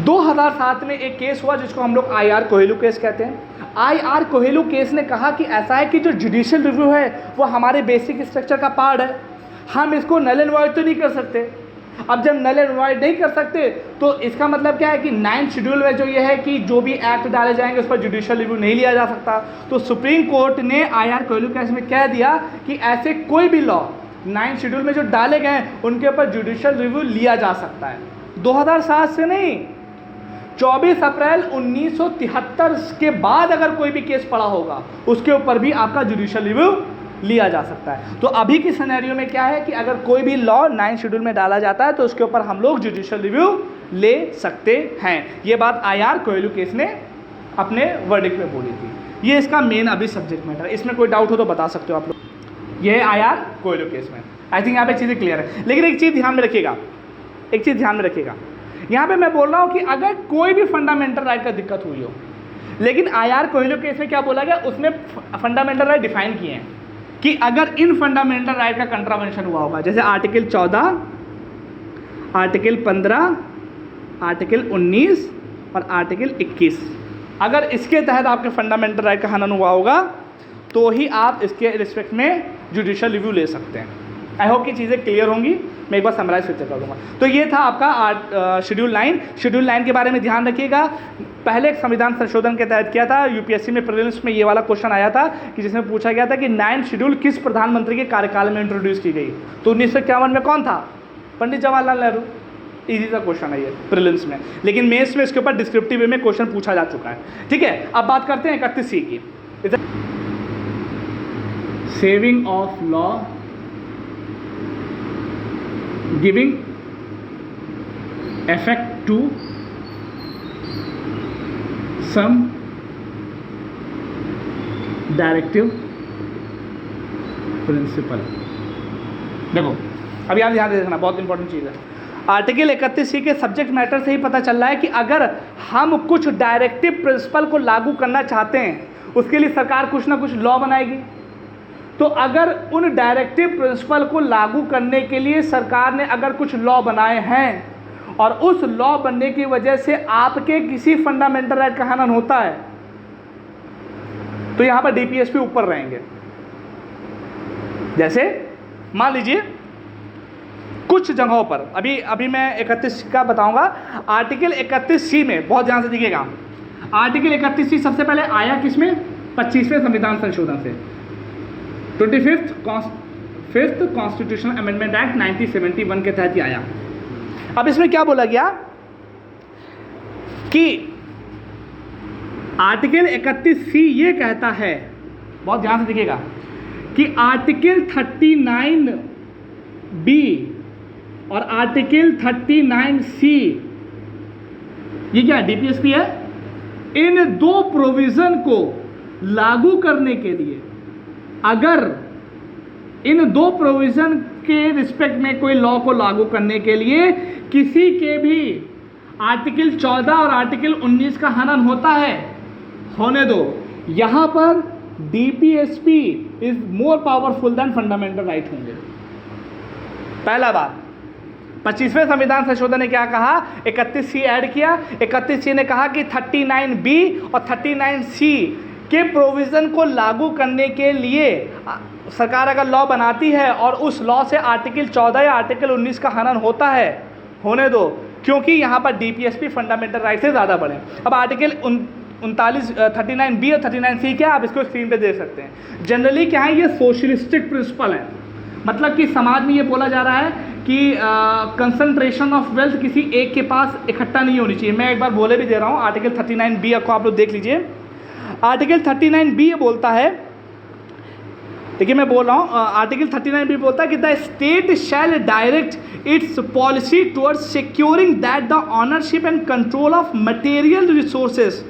2007 में एक केस हुआ जिसको हम लोग IR कोहेलू केस कहते हैं। IR कोहेलू केस ने कहा कि ऐसा है कि जो जुडिशियल रिव्यू है वो हमारे बेसिक स्ट्रक्चर का पार्ट है, हम इसको नल एंड वॉइड तो नहीं कर सकते। अब जब नल एंड वॉइड नहीं कर सकते तो इसका मतलब क्या है कि 9th शेड्यूल में जो ये है कि जो भी एक्ट डाले जाएंगे उस पर जुडिशियल रिव्यू नहीं लिया जा सकता। तो सुप्रीम कोर्ट ने IR कोयलू केस में कह दिया कि ऐसे कोई भी लॉ 9th शेड्यूल में जो डाले गए हैं उनके ऊपर जुडिशियल रिव्यू लिया जा सकता है। 2007 से नहीं, 24 अप्रैल 1973 के बाद अगर कोई भी केस पड़ा होगा उसके ऊपर भी आपका जुडिशियल रिव्यू लिया जा सकता है। तो अभी की सिनेरियो में क्या है कि अगर कोई भी लॉ 9th शेड्यूल में डाला जाता है तो उसके ऊपर हम लोग जुडिशियल रिव्यू ले सकते हैं। ये बात IR कोयलू केस ने अपने वर्डिक्ट में बोली थी। ये इसका मेन अभी सब्जेक्ट मैटर है, इसमें कोई डाउट हो तो बता सकते हो आप लोग। ये IR कोयलू केस में आई थिंक यहाँ पे चीज़ें क्लियर है। लेकिन एक चीज़ ध्यान में रखिएगा, यहाँ पे मैं बोल रहा हूँ कि अगर कोई भी फंडामेंटल राइट का दिक्कत हुई हो, लेकिन IR कोयलू केस में क्या बोला गया, उसने फंडामेंटल राइट डिफाइन किए हैं कि अगर इन फंडामेंटल राइट का कंट्रावेंशन हुआ होगा, जैसे आर्टिकल 14, आर्टिकल 15, आर्टिकल 19 और आर्टिकल 21, अगर इसके तहत आपके फंडामेंटल राइट का हनन हुआ होगा तो ही आप इसके रिस्पेक्ट में जुडिशियल रिव्यू ले सकते हैं। आई होप कि चीज़ें क्लियर होंगी। मैं एक बार समराइज फिर से कर दूँगा। तो ये था आपका शेड्यूल 9 के बारे में ध्यान रखिएगा। पहले एक संविधान संशोधन के तहत किया था, यूपीएससी में प्रीलिम्स में ये वाला क्वेश्चन आया था कि जिसमें पूछा गया था कि 9th शेड्यूल किस प्रधानमंत्री के कार्यकाल में इंट्रोड्यूस की गई। तो 1951 में कौन था? पंडित जवाहरलाल नेहरू। इजी सा क्वेश्चन है ये प्रीलिम्स में, लेकिन मेंस में इसके ऊपर डिस्क्रिप्टिव वे में क्वेश्चन पूछा जा चुका है। ठीक है, अब बात करते हैं 31C की। Saving of law giving effect to some directive principle. देखो अब यहाँ ध्यान देखना, बहुत इंपॉर्टेंट चीज़ है। आर्टिकल 31C के सब्जेक्ट मैटर से ही पता चल रहा है कि अगर हम कुछ डायरेक्टिव प्रिंसिपल को लागू करना चाहते हैं उसके लिए सरकार कुछ ना कुछ लॉ बनाएगी। तो अगर उन डायरेक्टिव प्रिंसिपल को लागू करने के लिए सरकार ने अगर कुछ लॉ बनाए हैं और उस लॉ बनने की वजह से आपके किसी फंडामेंटल राइट का हनन होता है तो यहां पर डीपीएसपी ऊपर रहेंगे। जैसे मान लीजिए कुछ जगहों पर, अभी मैं 31 का बताऊंगा। आर्टिकल 31C में बहुत ध्यान से देखिएगा। आर्टिकल 31C सबसे पहले आया किसमें? 25वें संविधान संशोधन से, 25th कॉन्स्टिट्यूशनल अमेंडमेंट एक्ट 1971 के तहत ही आया। अब इसमें क्या बोला गया कि आर्टिकल 31C ये कहता है, बहुत ध्यान से देखिएगा, कि आर्टिकल 39B और आर्टिकल 39C ये क्या डीपीएसपी है, इन दो प्रोविजन को लागू करने के लिए अगर इन दो प्रोविजन के रिस्पेक्ट में कोई लॉ को लागू करने के लिए किसी के भी आर्टिकल 14 और आर्टिकल 19 का हनन होता है, होने दो। यहां पर DPSP is more powerful than fundamental right होंगे। पहला बात, 25वें संविधान संशोधन ने क्या कहा? 31C ऐड किया। 31C ने कहा कि 39B और 39C के प्रोविज़न को लागू करने के लिए सरकार अगर लॉ बनाती है और उस लॉ से आर्टिकल 14 या आर्टिकल 19 का हनन होता है, होने दो, क्योंकि यहाँ पर डीपीएसपी फंडामेंटल राइट से ज़्यादा बढ़े। अब आर्टिकल 39B और 39C क्या, आप इसको स्क्रीन पे देख सकते हैं। जनरली क्या है, ये सोशलिस्टिक प्रिंसिपल है। मतलब कि समाज में ये बोला जा रहा है कि कंसंट्रेशन ऑफ वेल्थ किसी एक के पास इकट्ठा नहीं होनी चाहिए। मैं एक बार बोले भी दे रहा हूँ, आर्टिकल 39B को आप लोग देख लीजिए। आर्टिकल 39B ये बोलता है, देखिए मैं बोल रहा हूँ, आर्टिकल 39B बोलता है कि the state shall direct its policy towards securing that the ownership and control of material resources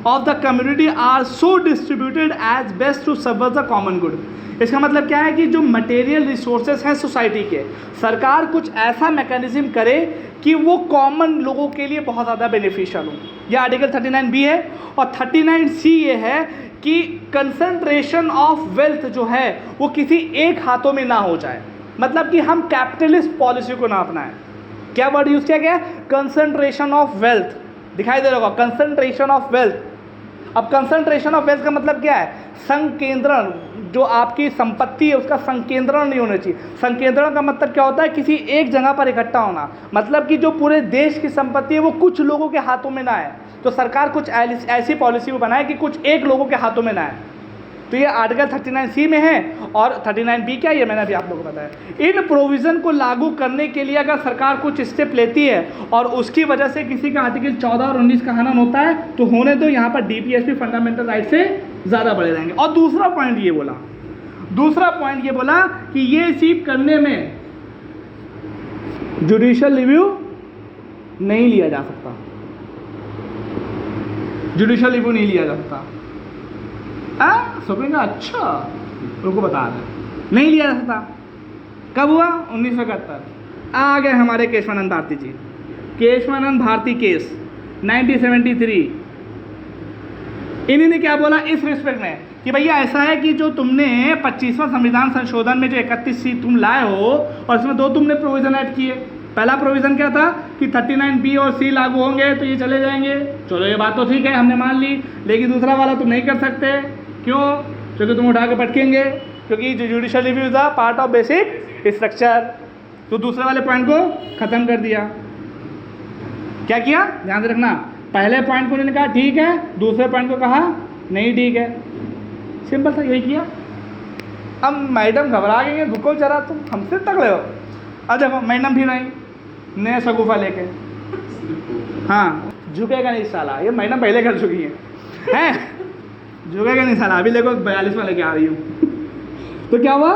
of the community are so distributed as best to serve the common good. इसका मतलब क्या है कि जो material resources हैं society के, सरकार कुछ ऐसा मैकेनिज्म करे कि वो कॉमन लोगों के लिए बहुत ज़्यादा बेनिफिशियल हो। यह आर्टिकल 39B है। और 39C ये है कि कंसंट्रेशन ऑफ वेल्थ जो है वो किसी एक हाथों में ना हो जाए। मतलब कि हम कैपिटलिस्ट पॉलिसी को ना अपनाएं। क्या वर्ड यूज किया गया? Concentration of wealth. दिखाई दे रहा होगा, कंसंट्रेशन ऑफ वेल्थ। अब कंसंट्रेशन ऑफ वेल्थ का मतलब क्या है? संकेंद्रण, जो आपकी संपत्ति है उसका संकेंद्रण नहीं होना चाहिए। संकेंद्रण का मतलब क्या होता है? किसी एक जगह पर इकट्ठा होना, मतलब कि जो पूरे देश की संपत्ति है वो कुछ लोगों के हाथों में ना आए। तो सरकार कुछ ऐसी पॉलिसी को बनाए कि कुछ एक लोगों के हाथों में ना आए। तो ये आर्टिकल 39C में है। और 39B क्या है ये मैंने अभी आप लोगों को बताया। इन प्रोविज़न को लागू करने के लिए अगर सरकार कुछ स्टेप लेती है और उसकी वजह से किसी का आर्टिकल 14 और 19 का हनन होता है तो होने दो, यहाँ पर DPSP फंडामेंटल राइट से ज़्यादा बड़े रहेंगे। और दूसरा पॉइंट ये बोला कि ये अचीव करने में जुडिशियल रिव्यू नहीं लिया जा सकता, जुडिशियल रिव्यू नहीं लिया जा सकता। सुप्रीम का अच्छा उनको बता रहे नहीं लिया जा सकता। कब हुआ? 1971। आ गए हमारे केशवानंद भारती जी, केशवानंद भारती केस 1973। इन्हीं ने क्या बोला इस रिस्पेक्ट में कि भैया ऐसा है कि जो तुमने 25वां संविधान संशोधन में जो 31C तुम लाए हो और इसमें 2 तुमने प्रोविज़न ऐड किए। पहला प्रोविज़न क्या था कि 39B और C लागू होंगे तो ये चले जाएंगे। चलो ये बात तो ठीक है, हमने मान ली, लेकिन दूसरा वाला तुम नहीं कर सकते। क्यों? क्योंकि तुम उठा के पटकेंगे, क्योंकि judicial review is the part of basic structure. तो दूसरे वाले पॉइंट को ख़त्म कर दिया। क्या किया? ध्यान से रखना, पहले पॉइंट को उन्होंने कहा ठीक है, दूसरे पॉइंट को कहा नहीं ठीक है। सिंपल था, यही किया। अब मैडम घबरा गई है, रुको जरा तुम हमसे तगड़े हो। अब देखो मैडम भी नहीं नए शगुफा लेके, हाँ झुकेगा नहीं साला, ये मैडम पहले कर चुकी हैं झुकेगा नहीं साला, अभी देखो 42वां लेके आ रही हूँ तो क्या हुआ?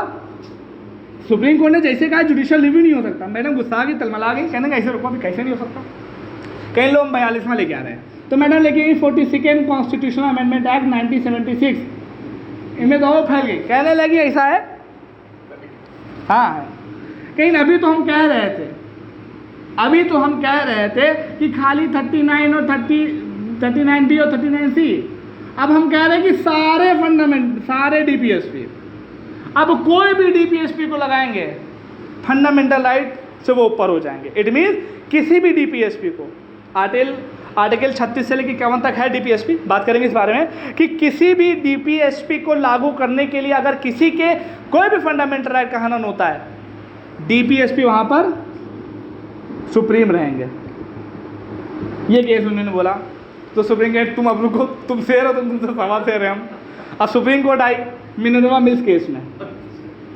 सुप्रीम कोर्ट ने जैसे कहा जुडिशियल रिव्यू नहीं हो सकता, मैडम गुस्सा गई, तलमला गई, कहने कैसे रुको, अभी कैसे नहीं हो सकता? कई लोग 42वां लेके आ रहे हैं। तो मैडम लेके गई 42nd कॉन्स्टिट्यूशनल अमेंडमेंट एक्ट 1976, इनमें तो फैल गई, कहने लगी ऐसा है। हाँ, कहीं अभी तो हम कह रहे थे कि खाली 39 और 39B और 39C। अब हम कह रहे हैं कि सारे फंडामेंट, सारे DPSP, अब कोई भी DPSP को लगाएंगे फंडामेंटल राइट से वो ऊपर हो जाएंगे। इट मीन्स किसी भी DPSP को, आर्टिकल 36 से लेकर 51 तक है DPSP, बात करेंगे इस बारे में कि किसी भी DPSP को लागू करने के लिए अगर किसी के कोई भी फंडामेंटल राइट का हनन होता है, DPSP वहाँ पर सुप्रीम रहेंगे। ये केस उन्होंने बोला। तो सुप्रीम कोर्ट, तुम अब रुको, तुम शेर हो, तुमसे सवाल शेर है हम। अब सुप्रीम कोर्ट आई मिनर्वा मिल्स केस में,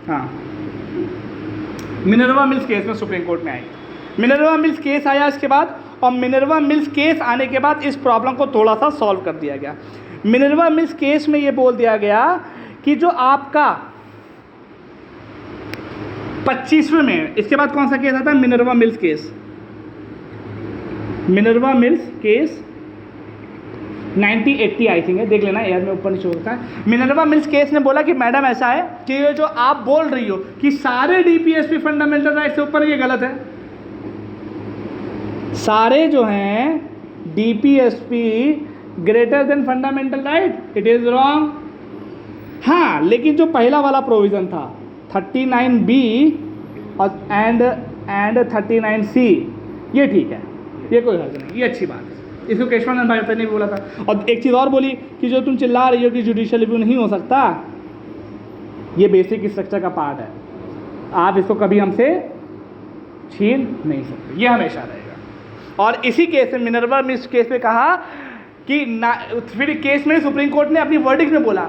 हाँ मिनर्वा मिल्स केस में सुप्रीम कोर्ट में आई। मिनर्वा मिल्स केस आया इसके बाद, और मिनर्वा मिल्स केस आने के बाद इस प्रॉब्लम को थोड़ा सा सॉल्व कर दिया गया। मिनर्वा मिल्स केस में ये बोल दिया गया कि जो आपका 25वें में, इसके बाद कौन सा केस आता है? Minerva mills case. Minerva mills case 1980 I think है, देख लेना यार, में ऊपर नीचे होता है। मिनर्वा मिल्स केस ने बोला कि मैडम ऐसा है कि ये जो आप बोल रही हो कि सारे DPSP फंडामेंटल राइट से ऊपर, ये गलत है। सारे जो हैं DPSP greater than fundamental right, it is wrong. हाँ, लेकिन जो पहला वाला प्रोविज़न था 39B और एंड 39C, ये ठीक है, ये कोई हर्ज नहीं, ये अच्छी बात है। इसको केशवानंद भारती ने भी बोला था। और एक चीज़ और बोली कि जो तुम चिल्ला रही हो कि जुडिशियल रिव्यू नहीं हो सकता, ये बेसिक स्ट्रक्चर का पार्ट है, आप इसको कभी हमसे छीन नहीं सकते, ये हमेशा रहेगा। और इसी केस में, मिनर्वा मिल्स केस में कहा कि फिर केस में सुप्रीम कोर्ट ने अपनी वर्डिक्ट में बोला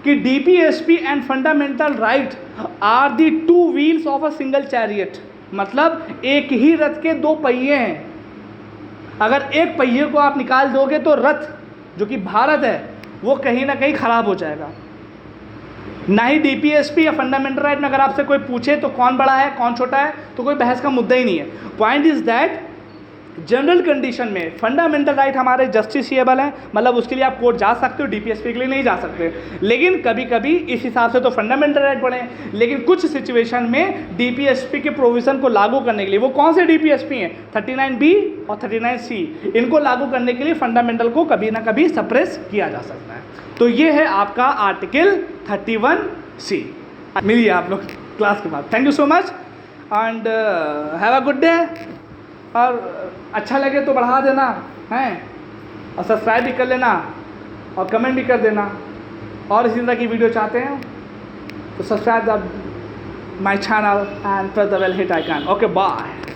कि DPSP and fundamental right are the 2 wheels of a single chariot, मतलब एक ही रथ के 2 पहिए हैं। अगर एक पहिए को आप निकाल दोगे तो रथ जो कि भारत है वो कहीं ना कहीं खराब हो जाएगा। ना ही DPSP या फंडामेंटल राइट में अगर आपसे कोई पूछे तो कौन बड़ा है कौन छोटा है, तो कोई बहस का मुद्दा ही नहीं है। Point is that general condition में फंडामेंटल राइट हमारे जस्टिसिएबल हैं, मतलब उसके लिए आप कोर्ट जा सकते हो, DPSP के लिए नहीं जा सकते। लेकिन कभी कभी इस हिसाब से तो फंडामेंटल राइट बढ़े, लेकिन कुछ सिचुएशन में DPSP के प्रोविज़न को लागू करने के लिए, वो कौन से DPSP हैं? 39B और 39C, इनको लागू करने के लिए फंडामेंटल को कभी ना कभी सप्रेस किया जा सकता है। तो ये है आपका आर्टिकल 31C। मिलिए आप लोग क्लास के बाद। Thank you so much and have a good day. और अच्छा लगे तो बढ़ा देना हैं, और सब्सक्राइब भी कर लेना। और कमेंट भी कर देना। और इसी तरह की वीडियो चाहते हैं तो subscribe the my channel and press the bell hit icon. Okay bye.